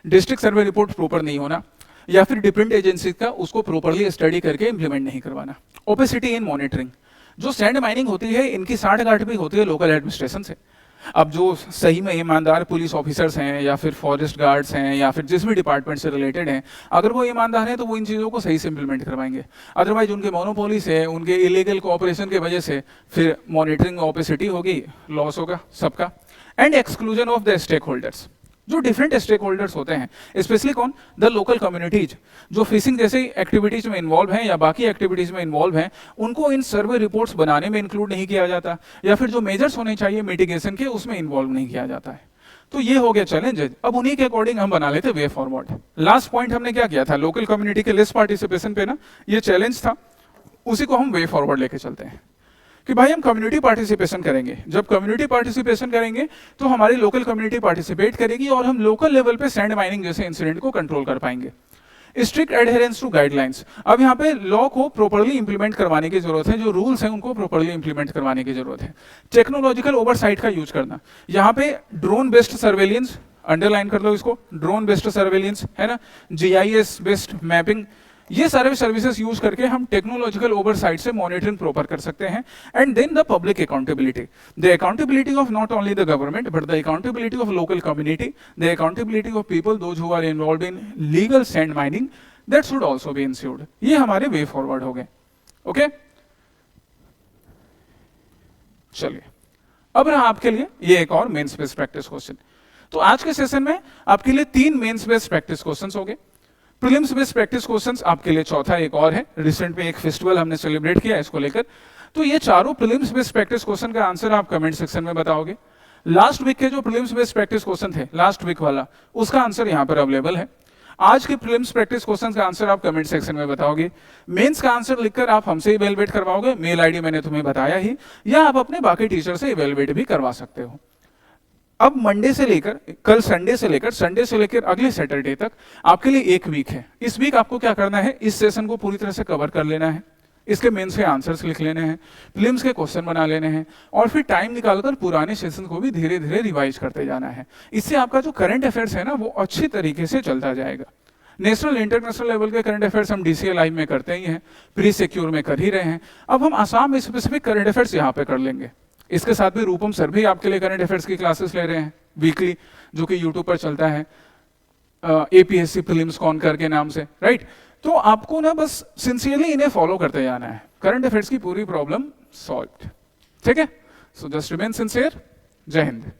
district survey report proper नहीं होना, या फिर डिफरेंट एजेंसी का उसको प्रॉपरली स्टडी करके इंप्लीमेंट नहीं करवाना। ओपेसिटी इन मॉनिटरिंग, जो सैंड माइनिंग होती है इनकी साठगांठ भी होती है लोकल एडमिनिस्ट्रेशन से। अब जो सही में ईमानदार पुलिस ऑफिसर्स हैं या फिर फॉरेस्ट गार्ड्स हैं या फिर जिस भी डिपार्टमेंट से रिलेटेड हैं, अगर वो ईमानदार हैं तो वो इन चीज़ों को सही से इंप्लीमेंट करवाएंगे। अदरवाइज उनके मोनोपोली से, उनके इलीगल कोऑपरेशन की वजह से फिर मॉनिटरिंग ऑपेसिटी होगी, लॉस होगा सबका। And exclusion of the stakeholders, जो डिफरेंट स्टेक होल्डर्स होते हैं, स्पेशली कौन? द लोकल कम्युनिटीज, जो फिशिंग जैसे एक्टिविटीज में इन्वॉल्व हैं या बाकी एक्टिविटीज में इन्वॉल्व हैं, उनको इन सर्वे रिपोर्ट्स बनाने में इंक्लूड नहीं किया जाता, या फिर जो मेजर्स होने चाहिए मिटिगेशन के, उसमें इन्वॉल्व नहीं किया जाता है। तो ये हो गया चैलेंज। अब उन्हीं के अकॉर्डिंग हम बना लेते वे फॉरवर्ड। लास्ट पॉइंट हमने क्या किया था, लोकल कम्युनिटी के लेस पार्टिसिपेशन पे ना, ये चैलेंज था, उसी को हम वे फॉरवर्ड लेके चलते हैं कि भाई हम कम्युनिटी पार्टिसिपेशन करेंगे। जब कम्युनिटी पार्टिसिपेशन करेंगे तो हमारी लोकल कम्युनिटी पार्टिसिपेट करेगी और हम लोकल लेवल पे सैंड माइनिंग जैसे इंसिडेंट को कंट्रोल कर पाएंगे। स्ट्रिक्ट एडहेरेंस टू गाइडलाइंस, अब यहाँ पे लॉ को प्रॉपर्ली इंप्लीमेंट करवाने की जरूरत है, जो रूल्स हैं उनको प्रॉपर्ली इंप्लीमेंट करवाने की जरूरत है। टेक्नोलॉजिकल ओवरसाइट का यूज करना, यहाँ पे ड्रोन बेस्ड सर्वेलियंस, अंडरलाइन कर लो इसको, ड्रोन बेस्ड सर्वेलियंस है ना, जीआईएस बेस्ड मैपिंग, ये सारे सर्विसेज यूज करके हम टेक्नोलॉजिकल ओवरसाइट से मॉनिटरिंग प्रॉपर कर सकते हैं। And then the public accountability, the accountability of not only the government but the accountability of local community, the accountability of people those who are involved in legal sand mining, that should also be ensured. ये हमारे way forward हो गए। Okay, चलिए अब रहा आपके लिए ये एक और मेंस बेस्ड प्रैक्टिस क्वेश्चन। तो आज के सेशन में आपके लिए 3 मेंस बेस्ड प्रैक्टिस क्वेश्चंस हो गए। प्रीलिम्स बेस्ड प्रैक्टिस क्वेश्चंस आपके लिए चौथा एक और है, रिसेंट में एक फेस्टिवल हमने सेलिब्रेट किया इसको लेकर। तो ये चारों प्रीलिम्स बेस्ड प्रैक्टिस क्वेश्चन का आंसर आप कमेंट सेक्शन में बताओगे। लास्ट वीक के जो प्रीलिम्स बेस्ड प्रैक्टिस क्वेश्चन थे, लास्ट वीक वाला, उसका आंसर यहाँ पर अवेलेबल है। आज के प्रीलिम्स प्रैक्टिस क्वेश्चन का आंसर आप कमेंट सेक्शन में बताओगे। मेंस का आंसर लिखकर आप हमसे इवेलुएट करवाओगे, मेल आईडी मैंने तुम्हें बताया ही, या आप अपने बाकी टीचर से इवेलुएट भी करवा सकते हो। अब मंडे से लेकर कल संडे से लेकर अगले सैटरडे तक आपके लिए एक वीक है। इस वीक आपको क्या करना है, इस सेशन को पूरी तरह से कवर कर लेना है, इसके मेंस के आंसर्स लिख लेने हैं, प्रीलिम्स के क्वेश्चन बना लेने हैं, और फिर टाइम निकालकर पुराने सेशन को भी धीरे धीरे रिवाइज करते जाना है। इससे आपका जो करंट अफेयर्स है ना, वो अच्छी तरीके से चलता जाएगा। नेशनल इंटरनेशनल लेवल के करंट अफेयर्स हम डीसीए लाइव में करते ही हैं, प्री सिक्योर में कर ही रहे हैं। अब हम आसाम स्पेसिफिक करंट अफेयर्स यहाँ पे कर लेंगे। इसके साथ भी रूपम सर भी आपके लिए करंट अफेयर्स की क्लासेस ले रहे हैं वीकली, जो कि यूट्यूब पर चलता है, एपीएससी प्रीलिम्स कॉन करके नाम से, राइट। तो आपको ना बस सिंसियरली इन्हें फॉलो करते जाना है, करंट अफेयर्स की पूरी प्रॉब्लम सॉल्व्ड। ठीक है, सो जस्ट रिमेन सिंसियर। जय हिंद।